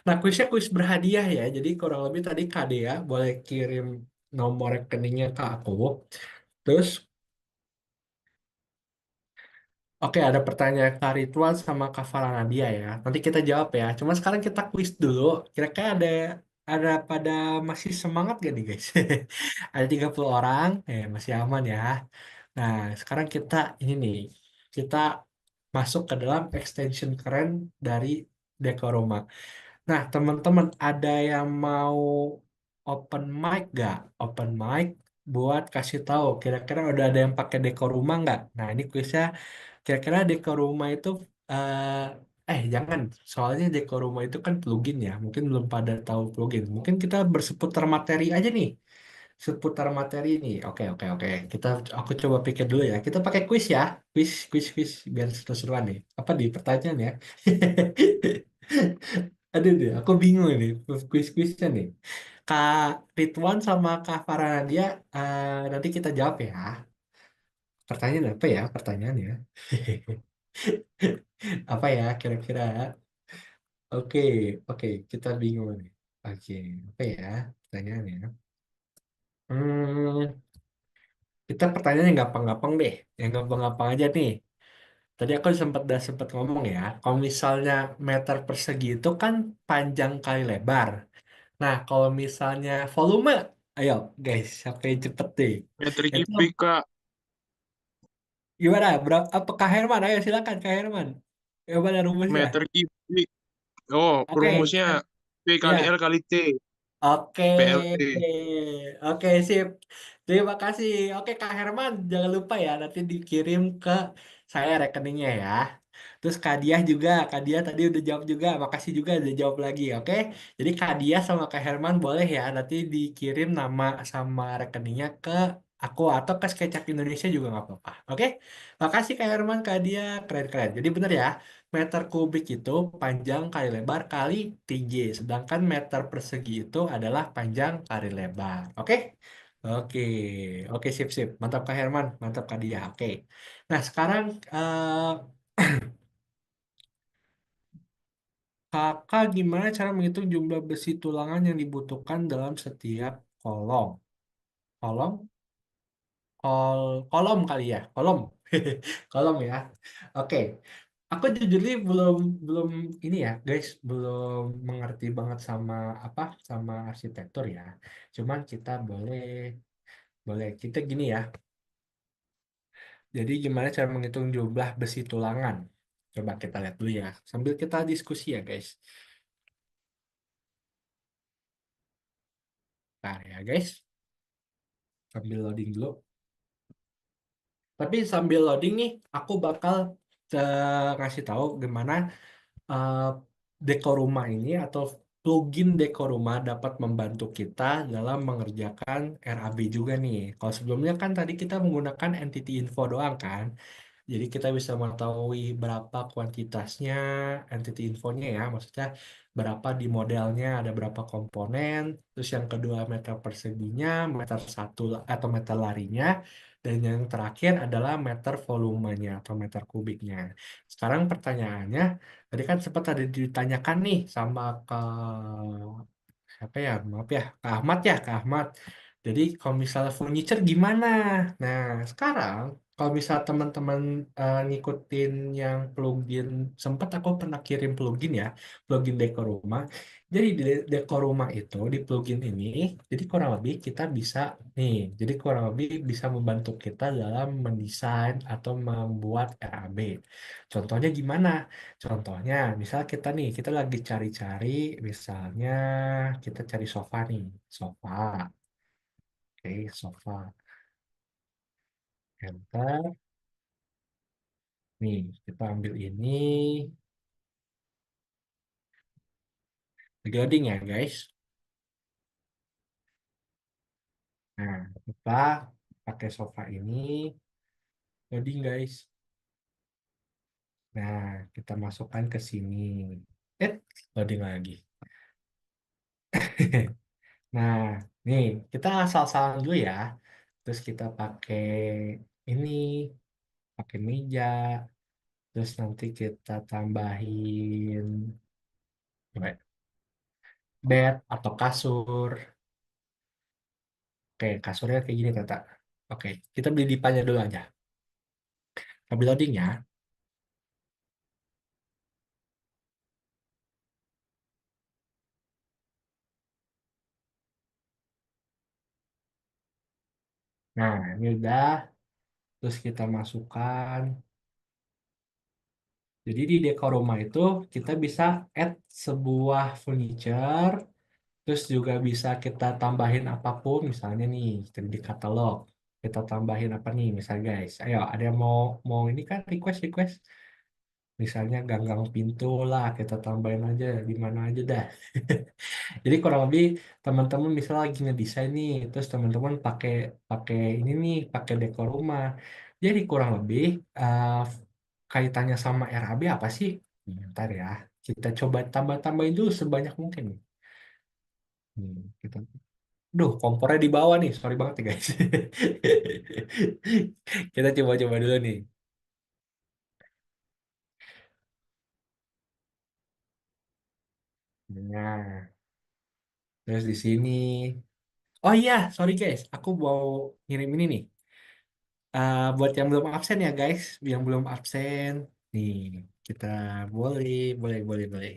Nah, kuisnya kuis berhadiah ya. Jadi kurang lebih tadi KDA boleh kirim nomor rekeningnya ke aku. Terus oke, ada pertanyaan Kak Ridwan sama Kak Faranadia ya. Nanti kita jawab ya. Cuma sekarang kita quiz dulu. Kira-kira ada pada masih semangat gak nih guys? Ada 30 orang, masih aman ya. Nah, sekarang kita ini nih, kita masuk ke dalam extension keren dari Dekoroma. Nah, teman-teman ada yang mau open mic gak? Open mic buat kasih tahu. Kira-kira udah ada yang pakai Dekoroma nggak? Nah, ini kuisnya. Kira-kira dekor rumah itu jangan, soalnya dekor rumah itu kan plugin ya. Mungkin belum pada tahu plugin. Mungkin kita berseputar materi aja nih. Seputar materi nih. Oke, oke, oke. Aku coba pikir dulu ya. Kita pakai quiz ya. Quiz, quiz, quiz biar seru-seruan nih. Apa di pertanyaan ya? Aduh deh, aku bingung ini quiz-quiznya nih. Kak Ridwan sama Kak Faranadia nanti kita jawab ya. Pertanyaan apa ya? Pertanyaannya. Apa ya kira-kira? Oke, oke, kita bingung nih. Oke, apa ya pertanyaannya? Hmm, kita pertanyaan yang gampang-gampang deh, yang gampang-gampang aja nih. Tadi aku sempat ngomong ya, kalau misalnya meter persegi itu kan panjang kali lebar. Nah, kalau misalnya volume, ayo guys, siapa yang cepet deh? Meter Itu kubik, Kak. gimana? Apa Kak Herman? Ayo silakan Kak Herman. Gimana rumusnya? Meter kubik. Oh, Oke, rumusnya P kali ya. L kali T. Oke, PLT. oke sip. Terima kasih. Oke Kak Herman, jangan lupa ya nanti dikirim ke saya rekeningnya ya. Terus Kak Diah juga, Kak Diah tadi udah jawab juga, makasih juga udah jawab lagi, oke? Jadi Kak Diah sama Kak Herman boleh ya nanti dikirim nama sama rekeningnya ke aku atau ke SketchUp Indonesia juga nggak apa-apa, oke? Makasih Kak Herman, Kak Diah, keren-keren. Jadi bener ya, meter kubik itu panjang kali lebar kali tinggi, sedangkan meter persegi itu adalah panjang kali lebar. Oke? Oke, oke sip sip. Mantap Kak Herman, mantap Kak Dia. Oke. Nah sekarang kakak gimana cara menghitung jumlah besi tulangan yang dibutuhkan dalam setiap kolom? Kolom? Kolom kali ya, kolom. Kolom ya. Oke. Aku jujur nih belum belum ini ya, guys, belum mengerti banget sama apa sama arsitektur ya. Cuman kita boleh boleh kita gini ya. Jadi gimana cara menghitung jumlah besi tulangan? Coba kita lihat dulu ya. Sambil kita diskusi ya, guys. Nah ya, guys. Sambil loading dulu. Tapi sambil loading nih, aku bakal ngasih tahu gimana eh, Dekoruma ini atau plugin Dekoruma dapat membantu kita dalam mengerjakan RAB juga nih. Kalau sebelumnya kan tadi kita menggunakan entity info doang kan. Jadi kita bisa mengetahui berapa kuantitasnya entity infonya ya, maksudnya berapa di modelnya, ada berapa komponen, terus yang kedua meter perseginya, meter satu atau meter larinya, dan yang terakhir adalah meter volumenya atau meter kubiknya. Sekarang pertanyaannya, tadi kan sempat ada ditanyakan nih sama ke siapa ya, maaf ya, Kak Ahmad ya, Kak Ahmad. Jadi kalau misalnya furniture gimana? Nah, sekarang kalau misal teman-teman ngikutin yang plugin, sempat aku pernah kirim plugin ya, plugin dekor rumah. Jadi di dekor rumah itu di plugin ini, jadi kurang lebih kita bisa nih, jadi kurang lebih bisa membantu kita dalam mendesain atau membuat RAB. Contohnya gimana? Contohnya, misal kita lagi cari-cari, misalnya kita cari sofa nih, sofa, oke, sofa, enter, nih, kita ambil ini, loading ya guys. Nah, kita pakai sofa ini, loading guys. Nah, kita masukkan ke sini. Eh, loading lagi. Nah, nih kita asal-asalan dulu ya. Terus kita pakai ini, pakai meja. Terus nanti kita tambahin apa ya, bed atau kasur. Oke, kasurnya kayak gini Tata. Oke, kita beli dipanya dulu aja. Sambil loading ya. Nah, ini udah. Terus kita masukkan. Jadi di dekor rumah itu kita bisa add sebuah furniture. Terus juga bisa kita tambahin apapun. Misalnya nih, di katalog. Kita tambahin apa nih, misalnya guys. Ayo, ada yang mau ini kan request. Misalnya ganggang pintu lah, kita tambahin aja di mana aja dah. Jadi kurang lebih teman-teman misalnya lagi ngedesain nih, terus teman-teman pakai pakai ini nih, pakai dekor rumah. Jadi kurang lebih kaitannya sama RAB apa sih? Bentar ya, kita coba tambah-tambahin dulu sebanyak mungkin. Kita, duh, kompornya di bawah nih, sorry banget ya guys. Kita coba-coba dulu nih. Nah, terus di sini. Oh iya, sorry guys, aku mau ngirim ini nih. Buat yang belum absen ya guys, yang belum absen, nih kita boleh, boleh.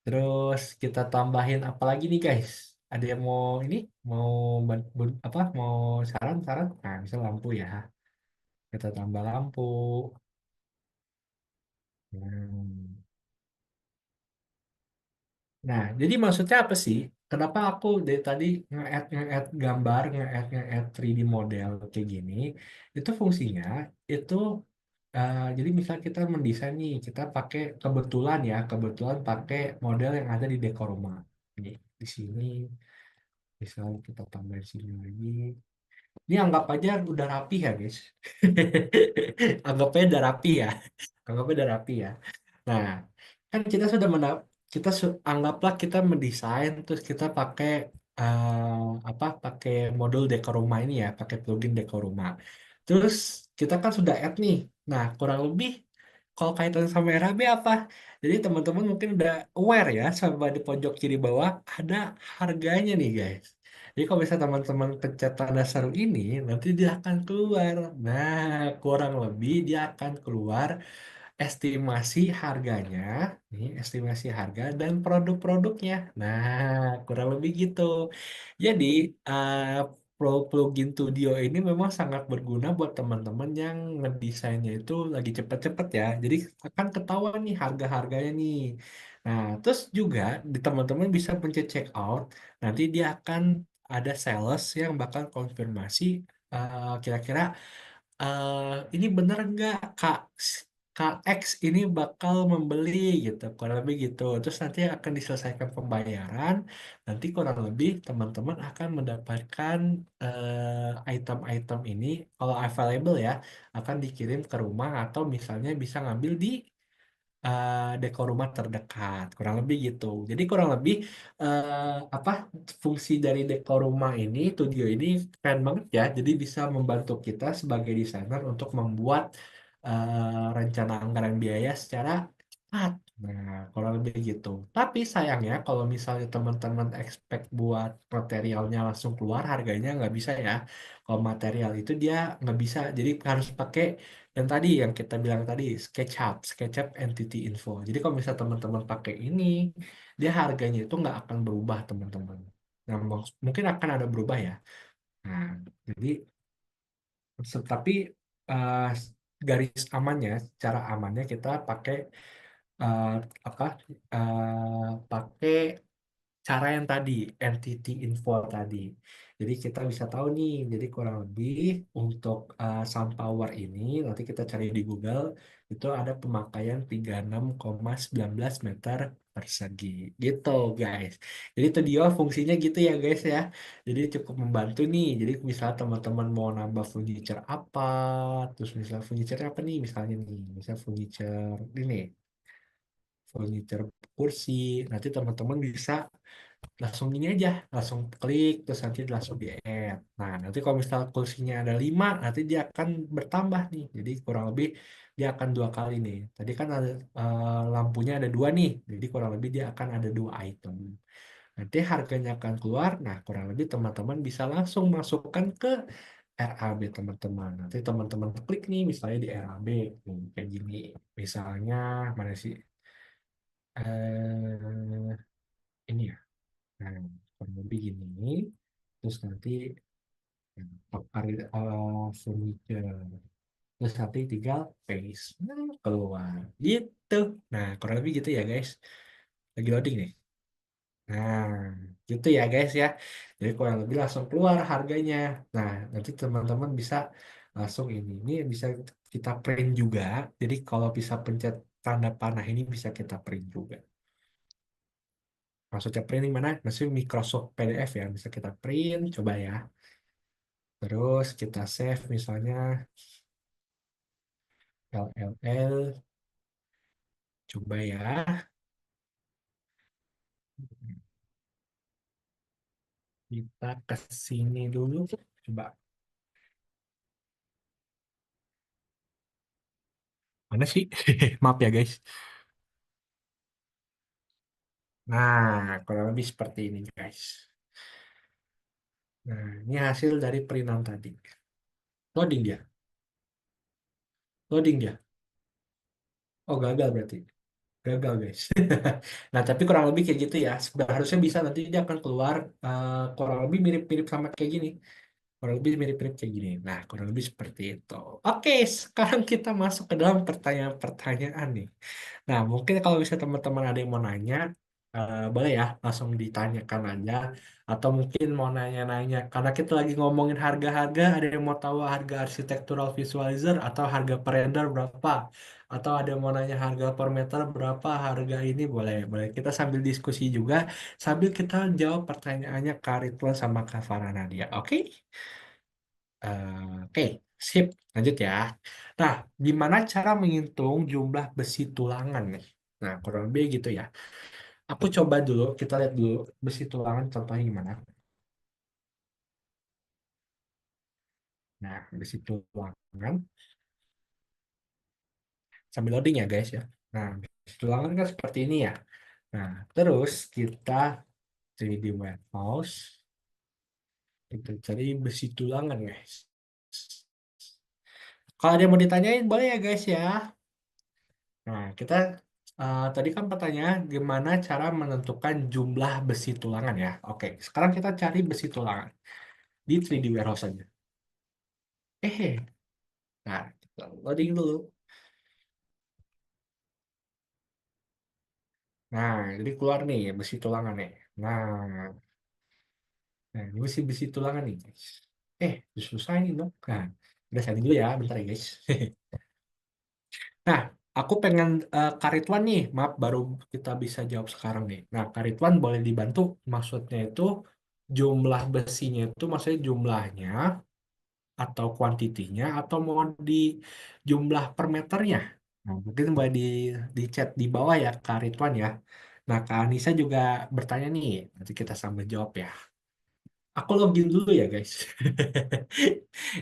Terus kita tambahin apa lagi nih guys? Ada yang mau ini, mau apa? Mau saran? Nah, bisa lampu ya. Kita tambah lampu. Hmm. Nah, jadi maksudnya apa sih? Kenapa aku dari tadi nge-add gambar, nge-add 3D model kayak gini? Itu fungsinya itu jadi misal kita mendesain nih, kita pakai kebetulan pakai model yang ada di dekor rumah. Ini di sini, misal kita tambahin sini lagi. Ini anggap aja udah rapi ya, guys. Anggapnya udah rapi ya. Anggapnya udah rapi ya. Nah, kan kita sudah anggaplah kita mendesain terus kita pakai apa pakai modul dekor rumah ini ya, pakai plugin dekor rumah. Terus kita kan sudah add nih. Nah, kurang lebih kalau kaitan sama RAB apa? Jadi teman-teman mungkin udah aware ya sama di pojok kiri bawah ada harganya nih guys. Jadi kalau misalnya teman-teman pencet tanda seru ini, nanti dia akan keluar. Nah, kurang lebih dia akan keluar estimasi harganya, nih estimasi harga dan produk-produknya. Nah, kurang lebih gitu. Jadi, plugin Studio ini memang sangat berguna buat teman-teman yang ngedesainnya itu lagi cepet-cepet ya. Jadi akan ketahuan nih harga-harganya nih. Nah, terus juga di teman-teman bisa pencet check out. Nanti dia akan ada sales yang bakal konfirmasi kira-kira eh, ini bener nggak Kak X ini bakal membeli gitu, kurang lebih gitu. Terus nanti akan diselesaikan pembayaran, nanti kurang lebih teman-teman akan mendapatkan item-item ini kalau available ya, akan dikirim ke rumah atau misalnya bisa ngambil di dekor rumah terdekat kurang lebih gitu jadi kurang lebih apa fungsi dari dekor rumah ini studio ini keren banget ya jadi bisa membantu kita sebagai desainer untuk membuat rencana anggaran biaya secara cepat nah kurang lebih gitu tapi sayangnya kalau misalnya teman-teman expect buat materialnya langsung keluar harganya nggak bisa ya kalau material itu dia nggak bisa jadi harus pakai yang tadi yang kita bilang tadi SketchUp Entity Info. Jadi kalau misalnya teman-teman pakai ini, dia harganya itu nggak akan berubah teman-teman. Nah, mungkin akan ada berubah ya. Nah, jadi tapi eh, garis amannya, cara amannya kita pakai eh, apa? Pakai cara yang tadi, entity info tadi. Jadi kita bisa tahu nih, jadi kurang lebih untuk sound power ini, nanti kita cari di Google, itu ada pemakaian 36,19 meter persegi gitu guys. Jadi itu dia fungsinya gitu ya guys ya. Jadi cukup membantu nih. Jadi misal teman-teman mau nambah furniture apa, terus misal furniture apa nih misalnya nih, misal furniture ini, furniture kursi. Nanti teman-teman bisa langsung ini aja, langsung klik terus nanti langsung di add. Nah nanti kalau misal kursinya ada 5 nanti dia akan bertambah nih, jadi kurang lebih dia akan 2 kali nih. Tadi kan ada lampunya ada 2 nih, jadi kurang lebih dia akan ada 2 item. Nanti harganya akan keluar. Nah kurang lebih teman-teman bisa langsung masukkan ke RAB teman-teman. Nanti teman-teman klik nih misalnya di RAB nih, kayak gini. Misalnya mana sih, ini ya. Nah, kurang lebih gini. Terus nanti furniture. Terus nanti tinggal paste. Nah, keluar. Gitu. Nah, kurang lebih gitu ya guys. Lagi loading nih. Nah, gitu ya guys ya. Jadi kurang lebih langsung keluar harganya. Nah, nanti teman-teman bisa langsung ini. Ini bisa kita print juga. Jadi kalau bisa pencet tanda panah ini bisa kita print juga. Maksudnya printing mana? Maksudnya Microsoft PDF ya. Bisa kita print. Coba ya. Terus kita save misalnya LLL, coba ya. Kita ke sini dulu. Coba. Mana sih? Maaf ya guys. Nah, kurang lebih seperti ini guys. Nah, ini hasil dari printan tadi. Loading dia. Loading dia. Oh, gagal berarti. Gagal guys. Nah, tapi kurang lebih kayak gitu ya. Harusnya bisa nanti dia akan keluar kurang lebih mirip-mirip sama kayak gini. Kurang lebih mirip-mirip kayak gini. Nah, kurang lebih seperti itu. Oke, sekarang kita masuk ke dalam pertanyaan-pertanyaan nih. Nah, mungkin kalau misalnya teman-teman ada yang mau nanya, boleh ya langsung ditanyakan aja. Atau mungkin mau nanya-nanya. Karena kita lagi ngomongin harga-harga, ada yang mau tahu harga architectural visualizer atau harga per render berapa. Atau ada yang mau nanya harga per meter berapa, harga ini boleh. Boleh kita sambil diskusi juga, sambil kita jawab pertanyaannya Kak Ridwan sama Kak Farhana dia. Oke? Oke, sip. Lanjut ya. Nah, gimana cara menghitung jumlah besi tulangan nih? Nah, kurang lebih gitu ya. Aku coba dulu, kita lihat dulu besi tulangan contohnya gimana. Nah, besi tulangan sambil loading ya guys ya. Nah, besi tulangan kan seperti ini ya. Nah, terus kita 3D warehouse, kita cari besi tulangan guys. Kalau ada yang mau ditanyain boleh ya guys ya. Nah, kita tadi kan pertanyaan gimana cara menentukan jumlah besi tulangan ya. Oke, sekarang kita cari besi tulangan di 3D Warehouse aja. Nah, kita loading dulu. Nah, jadi keluar nih besi tulangan nih. Nah, ini besi tulangan nih guys. Susah ini dong. Nah, udah saya dulu ya, bentar ya guys. Nah, aku pengen Karitwan nih, maaf baru kita bisa jawab sekarang nih. Nah, Karitwan boleh dibantu, maksudnya itu jumlah besinya itu maksudnya jumlahnya atau kuantitinya atau mau di jumlah per meternya. Nah, mungkin boleh di chat di bawah ya Karitwan ya. Nah, Kak Anissa juga bertanya nih, nanti kita sambil jawab ya. Aku login dulu ya guys.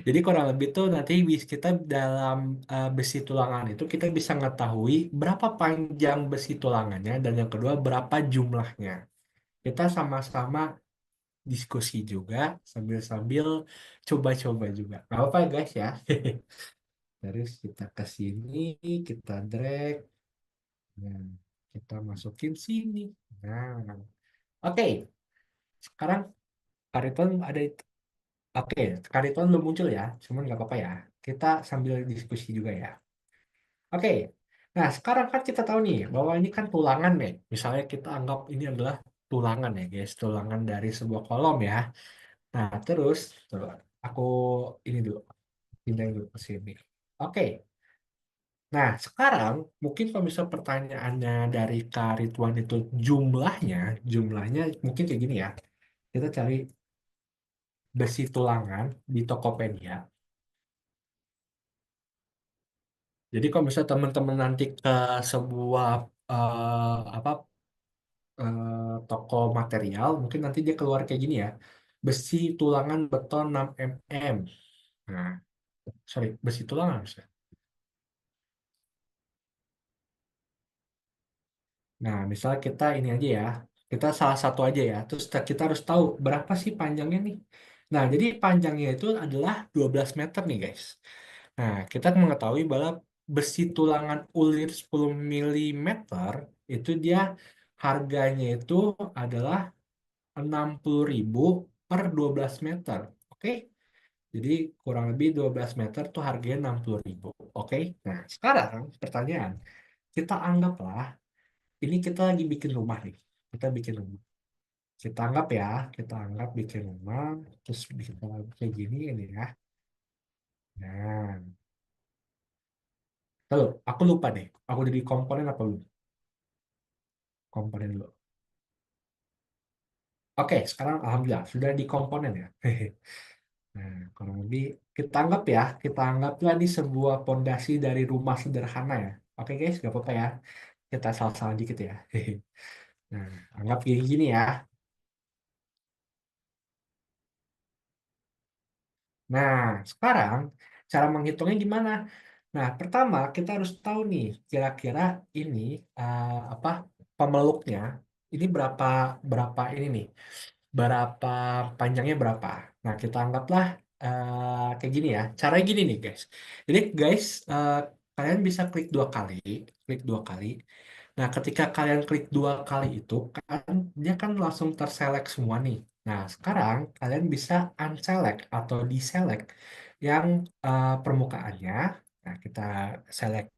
Jadi kurang lebih tuh nanti kita dalam besi tulangan itu kita bisa mengetahui berapa panjang besi tulangannya dan yang kedua berapa jumlahnya. Kita sama-sama diskusi juga sambil-sambil coba-coba juga. Gak apa-apa ya guys ya. Terus kita ke sini, kita drag, nah, kita masukin sini. Nah, oke. Sekarang Kariton ada. Oke, Kariton belum muncul ya, cuman nggak apa-apa ya. Kita sambil diskusi juga ya. Oke, nah sekarang kan kita tahu nih bahwa ini kan tulangan nih. Misalnya kita anggap ini adalah tulangan ya guys, tulangan dari sebuah kolom ya. Nah terus, tuh, aku ini dulu, pindah dulu ke sini. Oke, Nah, sekarang mungkin kalau misal pertanyaannya dari Kak Ridwan itu jumlahnya mungkin kayak gini ya. Kita cari besi tulangan di Tokopedia. Jadi kalau misalnya teman-teman nanti ke sebuah apa toko material, mungkin nanti dia keluar kayak gini ya. Besi tulangan beton 6 mm. Nah, sorry, besi tulangan harusnya. Nah, misalnya kita ini aja ya. Kita salah satu aja ya. Terus kita harus tahu berapa sih panjangnya nih. Nah, jadi panjangnya itu adalah 12 meter nih, guys. Nah, kita mengetahui bahwa besi tulangan ulir 10 milimeter itu dia harganya itu adalah 60.000 per 12 meter. Oke? Jadi kurang lebih 12 meter tuh harganya 60.000. Oke? Nah, sekarang pertanyaan. Kita anggaplah ini kita lagi bikin rumah nih. Kita bikin rumah. Kita anggap bikin rumah. Terus kita kayak gini ini ya. Nah, lalu aku lupa deh. Aku jadi komponen apa belum? Komponen dulu. Oke, sekarang alhamdulillah sudah di komponen ya. Nah, kurang lebih kita anggaplah ini sebuah pondasi dari rumah sederhana ya. Oke guys, gak apa-apa ya. Kita salah-salah dikit ya. Nah, anggap gini, gini ya. Nah, sekarang cara menghitungnya gimana? Nah, pertama kita harus tahu nih, kira-kira ini apa pemeluknya ini berapa berapa ini nih, berapa panjangnya berapa. Nah, kita anggaplah kayak gini ya. Caranya gini nih, guys. Jadi, guys, kalian bisa klik dua kali. Nah, ketika kalian klik dua kali itu kan dia kan langsung terselect semua nih. Nah, sekarang kalian bisa unselect atau deselect yang permukaannya. Nah, kita select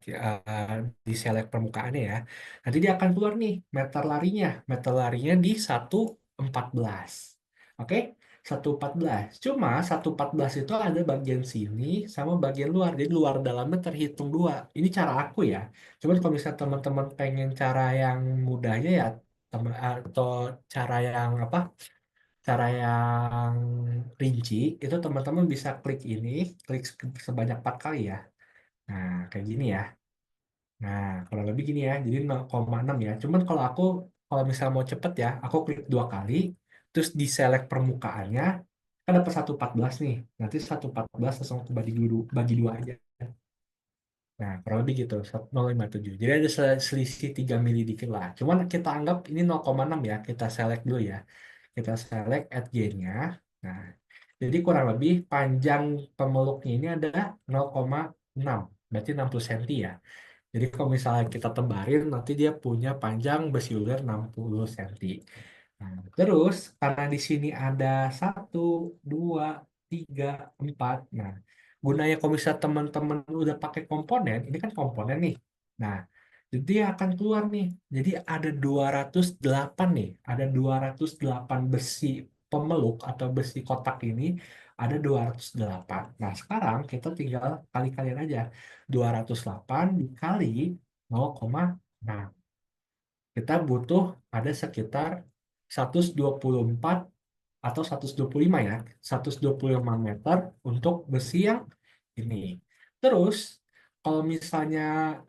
deselect permukaannya ya. Nanti dia akan keluar nih meter larinya. Meter larinya di 1,14. Oke? 1,14. Cuma 1,14 itu ada bagian sini sama bagian luar. Jadi luar dalamnya terhitung dua. Ini cara aku ya. Cuman kalau misalnya teman-teman pengen cara yang mudahnya ya atau cara yang apa? Cara yang rinci itu teman-teman bisa klik ini, klik sebanyak 4 kali ya. Nah, kayak gini ya. Nah, kalau lebih gini ya. Jadi 0,6 ya. Cuman kalau misalnya mau cepet ya, aku klik dua kali, terus di select permukaannya, kan dapat 1,14 nih. Nanti 1,14 langsung aku bagi dua aja. Nah, kurang lebih gitu, 0,57. Jadi ada selisih 3 mili dikit lah. Cuman kita anggap ini 0,6 ya, kita select dulu ya. Kita select at G-nya. Nah, jadi kurang lebih panjang pemeluknya ini ada 0,6. Berarti 60 cm ya. Jadi kalau misalnya kita tebarin, nanti dia punya panjang besi ular 60 cm. Nah, terus karena di sini ada satu, dua, tiga, empat. Nah, gunanya kalau misalnya teman-teman udah pakai komponen, ini kan komponen nih. Nah, jadi dia akan keluar nih. Jadi ada 208 nih. Ada 208 besi pemeluk atau besi kotak ini ada 208. Nah, sekarang kita tinggal kali-kalian aja. 208 dikali 0,6. Kita butuh ada sekitar 124 atau 125 ya, 125 meter untuk besi yang ini. Terus kalau misalnya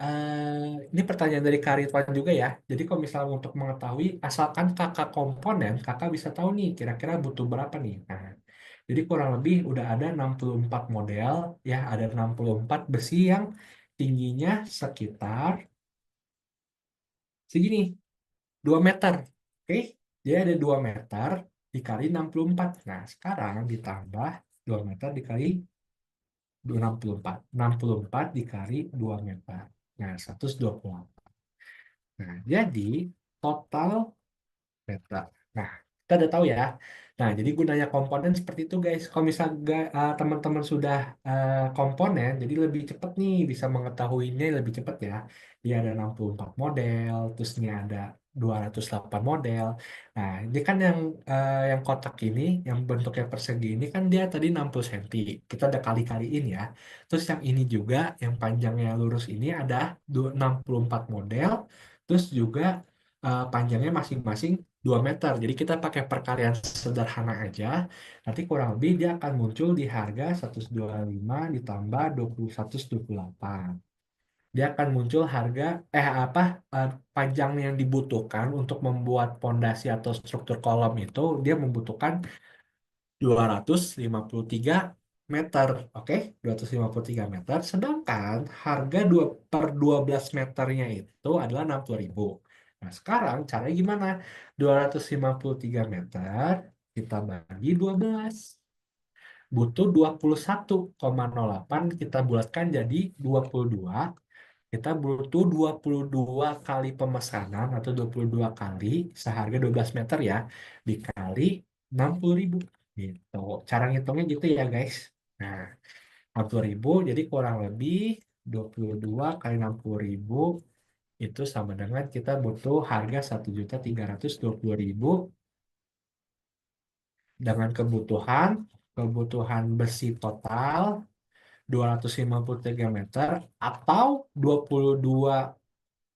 ini pertanyaan dari Karitwan juga ya. Jadi kalau misalnya untuk mengetahui asalkan kakak komponen, kakak bisa tahu nih kira-kira butuh berapa nih. Nah, jadi kurang lebih udah ada 64 model ya, ada 64 besi yang tingginya sekitar segini 2 meter. Oke, jadi ada 2 meter dikali 64. Nah, sekarang ditambah 2 meter dikali 64. 64 dikali 2 meter. Nah, 128. Nah, jadi total meter. Nah, Kita udah tahu ya. Nah, jadi gunanya komponen seperti itu guys. Kalau misal teman-teman sudah komponen, jadi lebih cepat nih bisa mengetahuinya lebih cepat ya. Dia ada 64 model, terus ini ada 208 model. Nah, ini kan yang kotak ini, yang bentuknya persegi ini kan dia tadi 60 cm. Kita udah kali-kaliin ya. Terus yang ini juga, yang panjangnya lurus ini ada 64 model. Terus juga panjangnya masing-masing 2 meter. Jadi kita pakai perkalian sederhana aja. Nanti kurang lebih dia akan muncul di harga 125 ditambah 21,28. Dia akan muncul harga panjang yang dibutuhkan untuk membuat pondasi atau struktur kolom itu dia membutuhkan 253 meter. Oke, 253 meter. Sedangkan harga 2 per 12 meternya itu adalah 60.000. Nah, sekarang caranya gimana? 253 meter kita bagi 12. Butuh 21,08 kita bulatkan jadi 22. Kita butuh 22 kali pemesanan atau 22 kali seharga 12 meter ya, dikali 60.000 gitu. Cara ngitungnya gitu ya guys. Nah, 60.000 jadi kurang lebih 22 kali 60.000 itu sama dengan kita butuh harga 1.320.000 dengan kebutuhan besi total 253 meter atau 22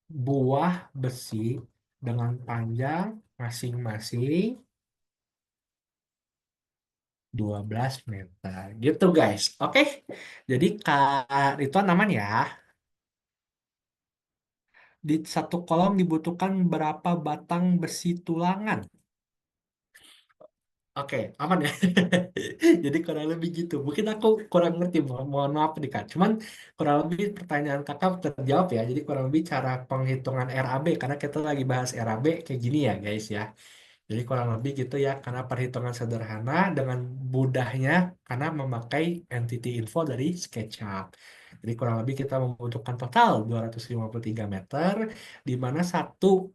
buah besi dengan panjang masing-masing 12 meter. Gitu guys. Oke. Jadi itu aman ya. Di satu kolom dibutuhkan berapa batang besi tulangan? Oke, aman ya. Jadi kurang lebih gitu. Mungkin aku kurang ngerti, mohon maaf nih Kak. Cuman kurang lebih pertanyaan Kakak terjawab ya. Jadi kurang lebih cara penghitungan RAB karena kita lagi bahas RAB kayak gini ya guys ya. Jadi kurang lebih gitu ya, karena perhitungan sederhana dengan mudahnya karena memakai entity info dari SketchUp. Jadi kurang lebih kita membutuhkan total 253 meter, di mana satu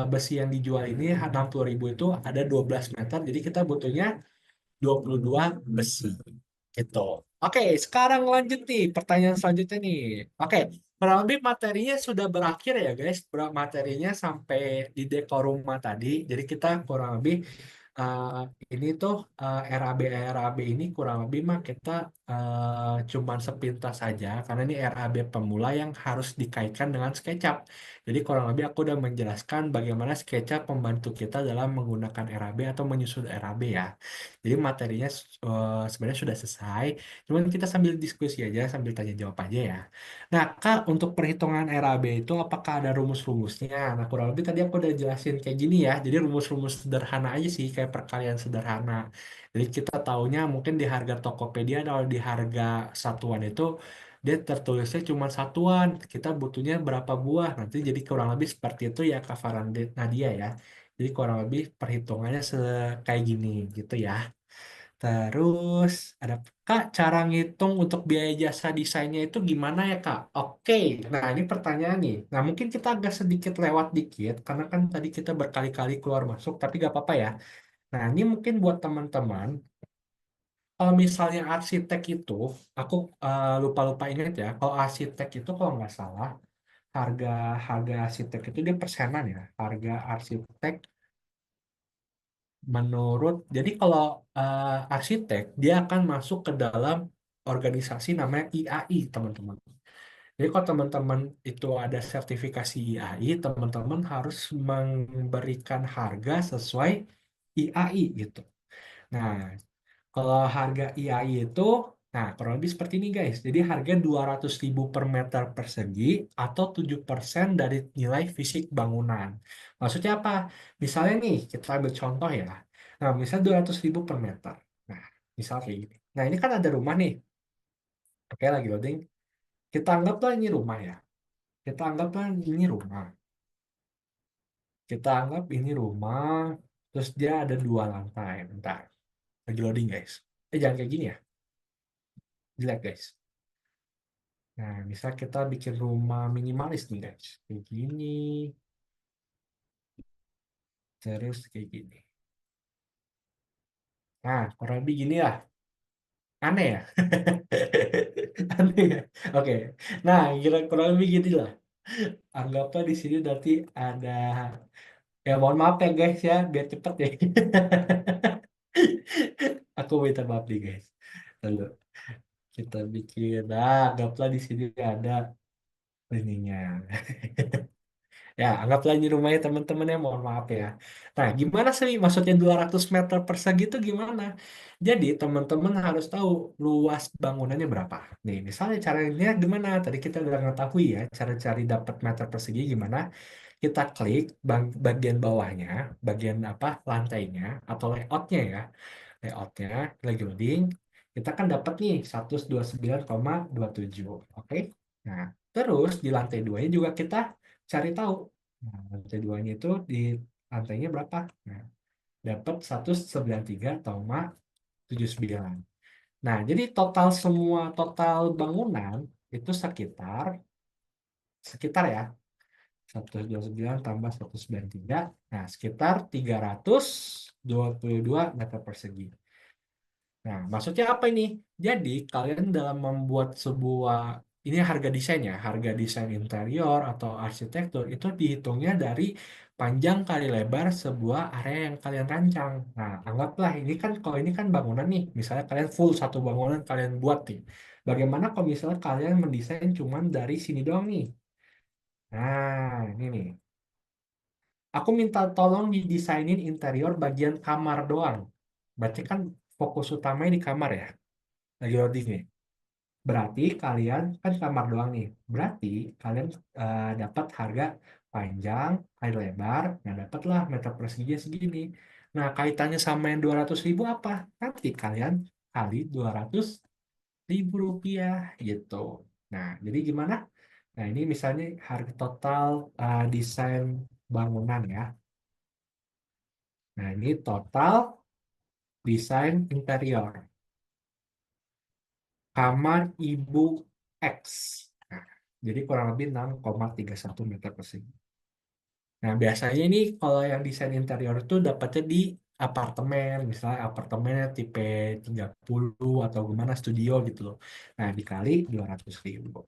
besi yang dijual ini 60.000 itu ada 12 meter, jadi kita butuhnya 22 besi. Gitu. Oke, sekarang lanjut nih, pertanyaan selanjutnya nih. Oke, kurang lebih materinya sudah berakhir ya guys. Materinya sampai di dekor rumah tadi. Jadi kita kurang lebih eh, ini tuh RAB ini kurang lebih mah kita cuman sepintas saja karena ini RAB pemula yang harus dikaitkan dengan SketchUp. Jadi kurang lebih aku udah menjelaskan bagaimana SketchUp membantu kita dalam menggunakan RAB atau menyusun RAB ya. Jadi materinya sebenarnya sudah selesai. Cuman kita sambil diskusi aja, sambil tanya jawab aja ya. Nah, Kak, untuk perhitungan RAB itu apakah ada rumus-rumusnya? Nah, kurang lebih tadi aku udah jelasin kayak gini ya. Jadi rumus-rumus sederhana aja sih, kayak perkalian sederhana. Jadi kita taunya mungkin di harga Tokopedia atau di harga satuan itu dia tertulisnya cuma satuan. Kita butuhnya berapa buah? Nanti jadi kurang lebih seperti itu ya Kak Farande Nadia ya. Jadi kurang lebih perhitungannya kayak gini gitu ya. Terus ada Kak, cara ngitung untuk biaya jasa desainnya itu gimana ya Kak? Oke, nah ini pertanyaan nih. Nah mungkin kita agak sedikit lewat dikit karena kan tadi kita berkali-kali keluar masuk, tapi gak apa-apa ya. Nah ini mungkin buat teman-teman, kalau misalnya arsitek itu, aku lupa-lupa ingat ya, kalau arsitek itu kalau nggak salah, harga harga arsitek itu dia persenan ya. Harga arsitek jadi kalau arsitek dia akan masuk ke dalam organisasi namanya IAI teman-teman. Jadi kalau teman-teman itu ada sertifikasi IAI, teman-teman harus memberikan harga sesuai IAI gitu. Nah, kalau harga IAI itu, nah kurang lebih seperti ini guys. Jadi harga 200.000 per meter persegi atau 7% dari nilai fisik bangunan. Maksudnya apa? Misalnya nih, kita ambil contoh ya. Nah, misalnya 200.000 per meter. Nah, misal kayak gini. Nah, ini kan ada rumah nih. Oke, lagi loading. Kita anggaplah ini rumah ya. Kita anggaplah ini rumah. Kita anggap ini rumah. Terus dia ada 2 lantai. Bentar. Lagi loading guys. Jangan kayak gini ya. Jelek guys. Nah, misal kita bikin rumah minimalis nih guys. Kayak gini, terus kayak gini. Nah, kurang lebih gini lah. Aneh ya? Aneh ya? Oke. Nah, kira kurang lebih gini lah. Anggaplah di sini nanti ada, ya mohon maaf ya guys ya, biar cepet ya. Aku minta maaf nih guys. Lalu kita bikin, nah anggaplah di sini ada ininya. Ya, anggaplah ini rumahnya teman-teman ya, mohon maaf ya. Nah, gimana sih maksudnya 200 meter persegi itu gimana? Jadi, teman-teman harus tahu luas bangunannya berapa. Nih, misalnya caranya gimana? Tadi kita udah mengetahui ya, cara cari dapat meter persegi gimana. Kita klik bagian bawahnya, bagian apa, lantainya, atau layoutnya ya. Layoutnya, lagi loading. Kita kan dapat nih 129,27. Oke? Nah, terus di lantai 2 juga kita cari tahu. Nah, lantai 2-nya itu di lantainya berapa? Nah, dapat 193,79. Nah, jadi total bangunan itu sekitar ya 129 tambah 193. Nah, sekitar 322 meter persegi. Nah, maksudnya apa ini? Jadi, kalian dalam membuat sebuah, ini harga desainnya, harga desain interior atau arsitektur, itu dihitungnya dari panjang kali lebar sebuah area yang kalian rancang. Nah, anggaplah ini kan, kalau ini kan bangunan nih, misalnya kalian full satu bangunan kalian buat nih. Bagaimana kalau misalnya kalian mendesain cuman dari sini doang nih? Nah, ini nih. Aku minta tolong didesainin interior bagian kamar doang. Berarti kan fokus utamanya di kamar ya. Lagi loading nih. Berarti kalian kan kamar doang nih. Berarti kalian dapat harga panjang, kali lebar, nah dapatlah meter perseginya segini. Nah, kaitannya sama yang 200.000 apa? Nanti kalian kali 200.000 rupiah gitu. Nah, jadi gimana? Nah, ini misalnya harga total desain bangunan ya. Nah, ini total desain interior. Kamar Ibu X. Nah, jadi kurang lebih 6,31 meter persegi. Nah, biasanya ini kalau yang desain interior itu dapatnya di apartemen, misalnya apartemennya tipe 30 atau gimana studio gitu loh. Nah, dikali 200.000.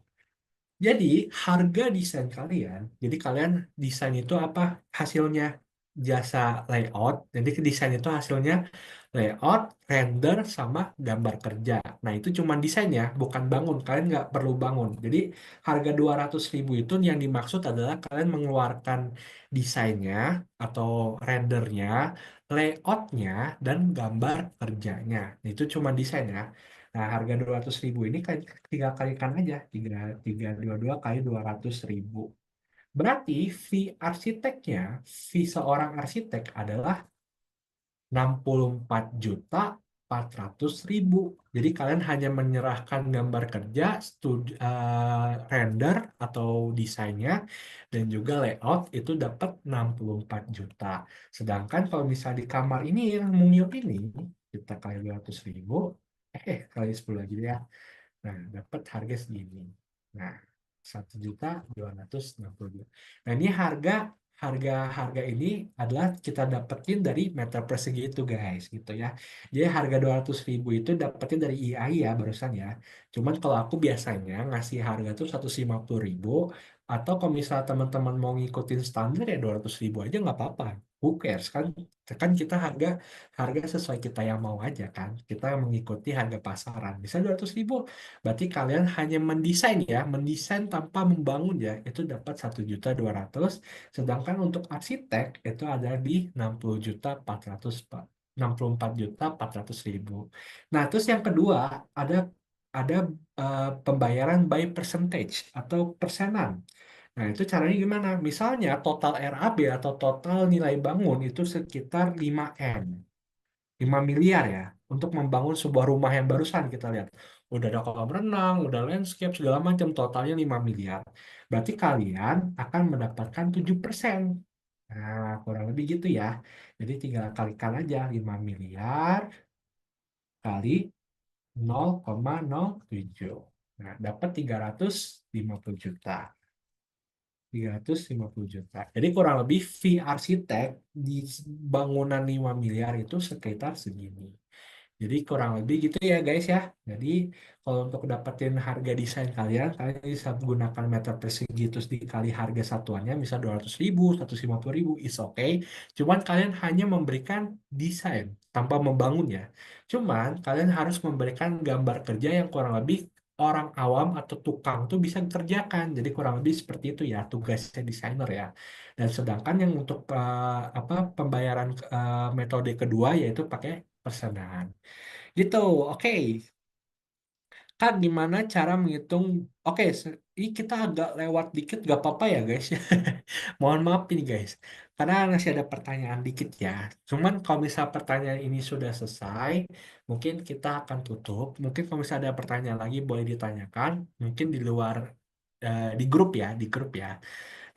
Jadi harga desain kalian, jadi kalian desain itu apa hasilnya? Jasa layout. Jadi desain itu hasilnya layout, render, sama gambar kerja. Nah itu cuma desain ya, bukan bangun. Kalian nggak perlu bangun. Jadi harga 200.000 itu yang dimaksud adalah kalian mengeluarkan desainnya atau rendernya, layoutnya, dan gambar kerjanya. Nah, itu cuma desain ya. Nah, harga 200.000 ini kan tinggal kalikan aja. 322 kali 200.000. Berarti fee arsiteknya, fee seorang arsitek adalah 64.400.000. Jadi kalian hanya menyerahkan gambar kerja, render atau desainnya, dan juga layout itu dapat 64 juta. Sedangkan kalau misalnya di kamar ini yang mungil ini, kita kali 200.000, kali 10 lagi ya. Nah, dapat harga segini. Nah, 1.260.000. Nah, ini harga harga harga ini adalah kita dapetin dari meter persegi itu guys, gitu ya. Jadi harga 200.000 itu dapetin dari IAI ya barusan ya. Cuman kalau aku biasanya ngasih harga tuh 150.000, atau kalau misalnya teman-teman mau ngikutin standar ya 200.000 aja nggak apa-apa. Who cares kan? Kan kita harga harga sesuai kita yang mau aja kan. Kita mengikuti harga pasaran. Bisa 200.000. Berarti kalian hanya mendesain ya, mendesain tanpa membangun ya, itu dapat 1.200.000. Sedangkan untuk arsitek itu ada di 64.400.000. Nah, terus yang kedua ada pembayaran by percentage atau persenan. Nah, itu caranya gimana? Misalnya total RAB atau total nilai bangun itu sekitar 5M. 5 miliar ya untuk membangun sebuah rumah yang barusan kita lihat. Udah ada kolam renang, udah landscape, segala macam, totalnya 5 miliar. Berarti kalian akan mendapatkan 7%. Nah, kurang lebih gitu ya. Jadi tinggal kalikan aja 5 miliar kali 0,07. Nah, dapat 350 juta. 350 juta. Jadi kurang lebih fee arsitek di bangunan 5 miliar itu sekitar segini. Jadi kurang lebih gitu ya guys ya. Jadi kalau untuk dapetin harga desain kalian, kalian bisa menggunakan meter persegi terus dikali harga satuannya, misal 200.000, 150.000, is okay. Cuman kalian hanya memberikan desain tanpa membangun ya. Cuman kalian harus memberikan gambar kerja yang kurang lebih orang awam atau tukang tuh bisa kerjakan. Jadi kurang lebih seperti itu ya tugasnya desainer ya. Dan sedangkan yang untuk apa pembayaran metode kedua yaitu pakai persenan. Gitu, oke. Kak, gimana cara menghitung? Oke, ini kita agak lewat dikit, gak apa-apa ya guys. Mohon maaf ini guys, karena masih ada pertanyaan dikit ya. Cuman kalau misal pertanyaan ini sudah selesai, mungkin kita akan tutup. Mungkin kalau misal ada pertanyaan lagi boleh ditanyakan. Mungkin di luar, di grup ya, di grup ya.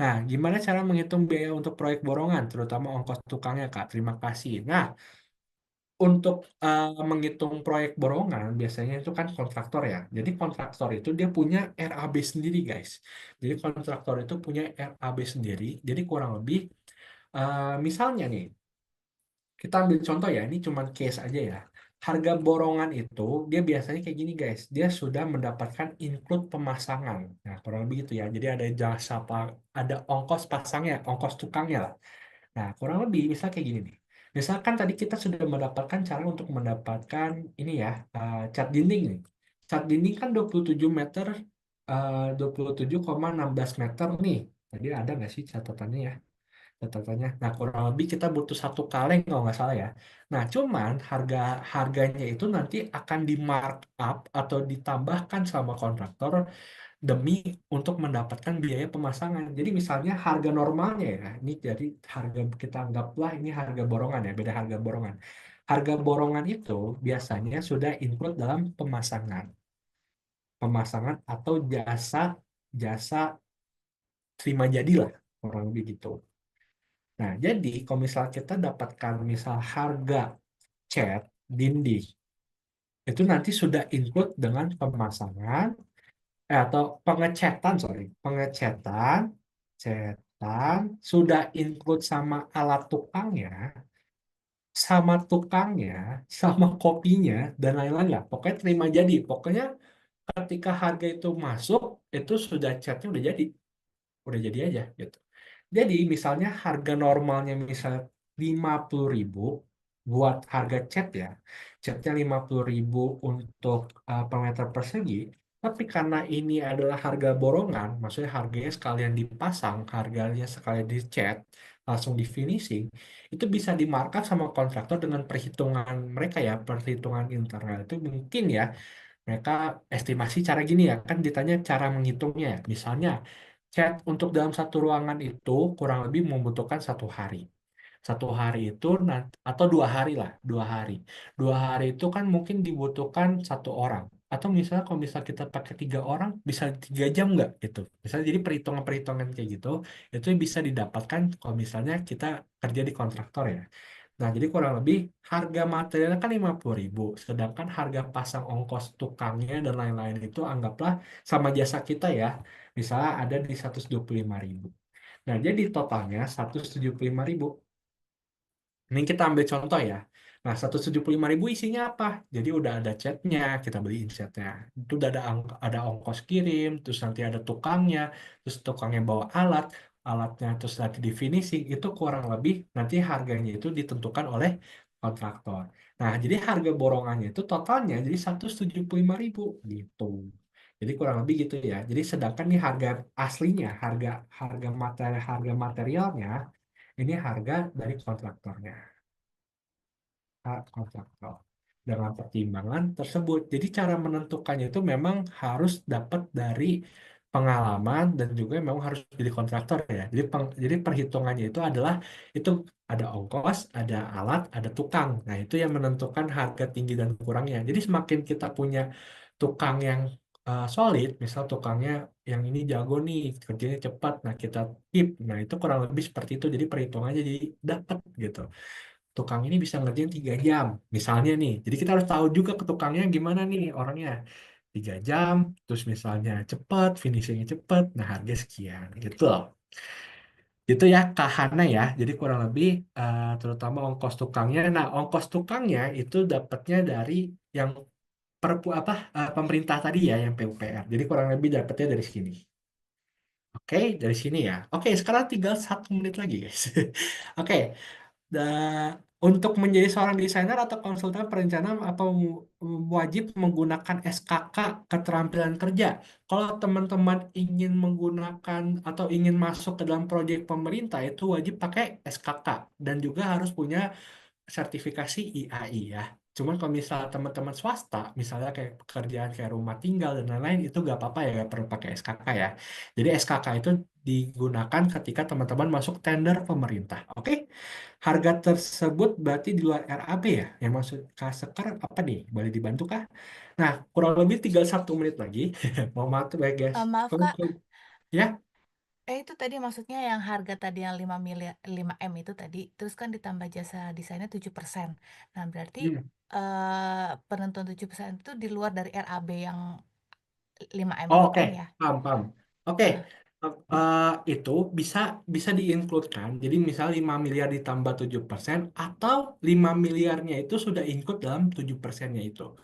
Nah, gimana cara menghitung biaya untuk proyek borongan, terutama ongkos tukangnya Kak? Terima kasih. Nah, untuk menghitung proyek borongan biasanya itu kan kontraktor ya. Jadi kontraktor itu dia punya RAB sendiri guys. Jadi kontraktor itu punya RAB sendiri. Jadi kurang lebih misalnya nih kita ambil contoh ya, ini cuman case aja ya. Harga borongan itu dia biasanya kayak gini guys. Dia sudah mendapatkan include pemasangan. Nah, kurang lebih gitu ya. Jadi ada jasa ada ongkos pasangnya, ongkos tukangnya lah. Nah, kurang lebih misal kayak gini nih. Misalkan tadi kita sudah mendapatkan cara untuk mendapatkan ini ya, cat dinding nih. Cat dinding kan 27 meter, 27,16 meter nih. Tadi ada nggak sih catatannya ya? Catatannya. Nah, kurang lebih kita butuh satu kaleng kalau nggak salah ya. Nah, cuman harganya itu nanti akan di markup atau ditambahkan sama kontraktor demi untuk mendapatkan biaya pemasangan. Jadi misalnya harga normalnya ya, ini jadi harga kita anggaplah ini harga borongan ya, beda harga borongan. Harga borongan itu biasanya sudah include dalam pemasangan, pemasangan atau jasa jasa terima jadi lah, kurang lebih gitu. Nah, jadi kalau misal kita dapatkan misal harga cat dinding itu nanti sudah include dengan pemasangan atau pengecatan sorry pengecatan cetan sudah include sama alat tukangnya sama kopinya dan lain-lain lah pokoknya terima jadi pokoknya ketika harga itu masuk itu sudah catnya udah jadi aja gitu. Jadi misalnya harga normalnya misal 50.000 buat harga cat ya. Catnya 50.000 untuk per meter persegi. Tapi karena ini adalah harga borongan, maksudnya harganya sekalian dipasang, harganya sekalian dicat, langsung di finishing, itu bisa dimarkup sama kontraktor dengan perhitungan mereka ya, perhitungan internal itu mungkin ya mereka estimasi cara gini ya, kan ditanya cara menghitungnya. Ya. Misalnya, cat untuk dalam satu ruangan itu kurang lebih membutuhkan 1 hari. 1 hari itu atau 2 hari lah, 2 hari. 2 hari itu kan mungkin dibutuhkan 1 orang. Atau misalnya kalau misal kita pakai 3 orang, bisa 3 jam nggak gitu. Misalnya jadi perhitungan-perhitungan kayak gitu, itu bisa didapatkan kalau misalnya kita kerja di kontraktor ya. Nah, jadi kurang lebih harga materialnya kan 50.000, sedangkan harga pasang ongkos tukangnya dan lain-lain itu anggaplah sama jasa kita ya, misalnya ada di 125.000. Nah, jadi totalnya 175.000. Ini kita ambil contoh ya. Nah, 175.000 isinya apa? Jadi udah ada catnya, kita beliin catnya. Itu udah ada ongkos kirim, terus nanti ada tukangnya, terus tukangnya bawa alatnya terus nanti di finishing, itu kurang lebih nanti harganya itu ditentukan oleh kontraktor. Nah, jadi harga borongannya itu totalnya jadi 175.000 gitu. Jadi kurang lebih gitu ya. Jadi sedangkan nih harga aslinya, harga materialnya ini harga dari kontraktornya, hak kontraktor. Dengan pertimbangan tersebut. Jadi cara menentukannya itu memang harus dapat dari pengalaman dan juga memang harus jadi kontraktor ya. Jadi perhitungannya itu adalah itu ada ongkos, ada alat, ada tukang. Nah, itu yang menentukan harga tinggi dan kurangnya. Jadi semakin kita punya tukang yang solid, misal tukangnya yang ini jago nih, kerjanya cepat, nah kita tip. Nah, itu kurang lebih seperti itu. Jadi perhitungannya jadi dapat gitu. Tukang ini bisa ngerjain 3 jam, misalnya nih. Jadi kita harus tahu juga ke tukangnya gimana nih orangnya. 3 jam, terus misalnya cepat, finishingnya cepat, nah harga sekian gitu loh. Itu ya kahana ya. Jadi kurang lebih terutama ongkos tukangnya. Nah, ongkos tukangnya itu dapatnya dari yang pemerintah tadi ya, yang PUPR. Jadi kurang lebih dapatnya dari sini. Oke, dari sini ya. Oke, sekarang tinggal 1 menit lagi, guys. Oke, untuk menjadi seorang desainer atau konsultan perencanaan apa wajib menggunakan SKK keterampilan kerja. Kalau teman-teman ingin menggunakan atau ingin masuk ke dalam proyek pemerintah itu wajib pakai SKK dan juga harus punya sertifikasi IAI ya. Cuman kalau misal teman-teman swasta, misalnya kayak pekerjaan kayak rumah tinggal dan lain-lain, itu nggak apa-apa ya, nggak perlu pakai SKK ya. Jadi SKK itu digunakan ketika teman-teman masuk tender pemerintah. Oke? Harga tersebut berarti di luar RAB ya. Yang maksud Kak Sekar apa nih? Boleh dibantu kah? Nah, kurang lebih tinggal 1 menit lagi. Mau mati ya guys. Maaf Kak, Ya, itu tadi maksudnya yang harga tadi yang 5 M itu tadi, terus kan ditambah jasa desainnya 7%. Nah, berarti hmm. penentuan 7% itu di luar dari RAB yang 5M Oh, itu oke, kan ya? paham, paham. Oke, Heeh. itu bisa bisa diinkludkan. Jadi misal 5 miliar ditambah 7% atau 5 miliarnya itu sudah include dalam 7%-nya itu.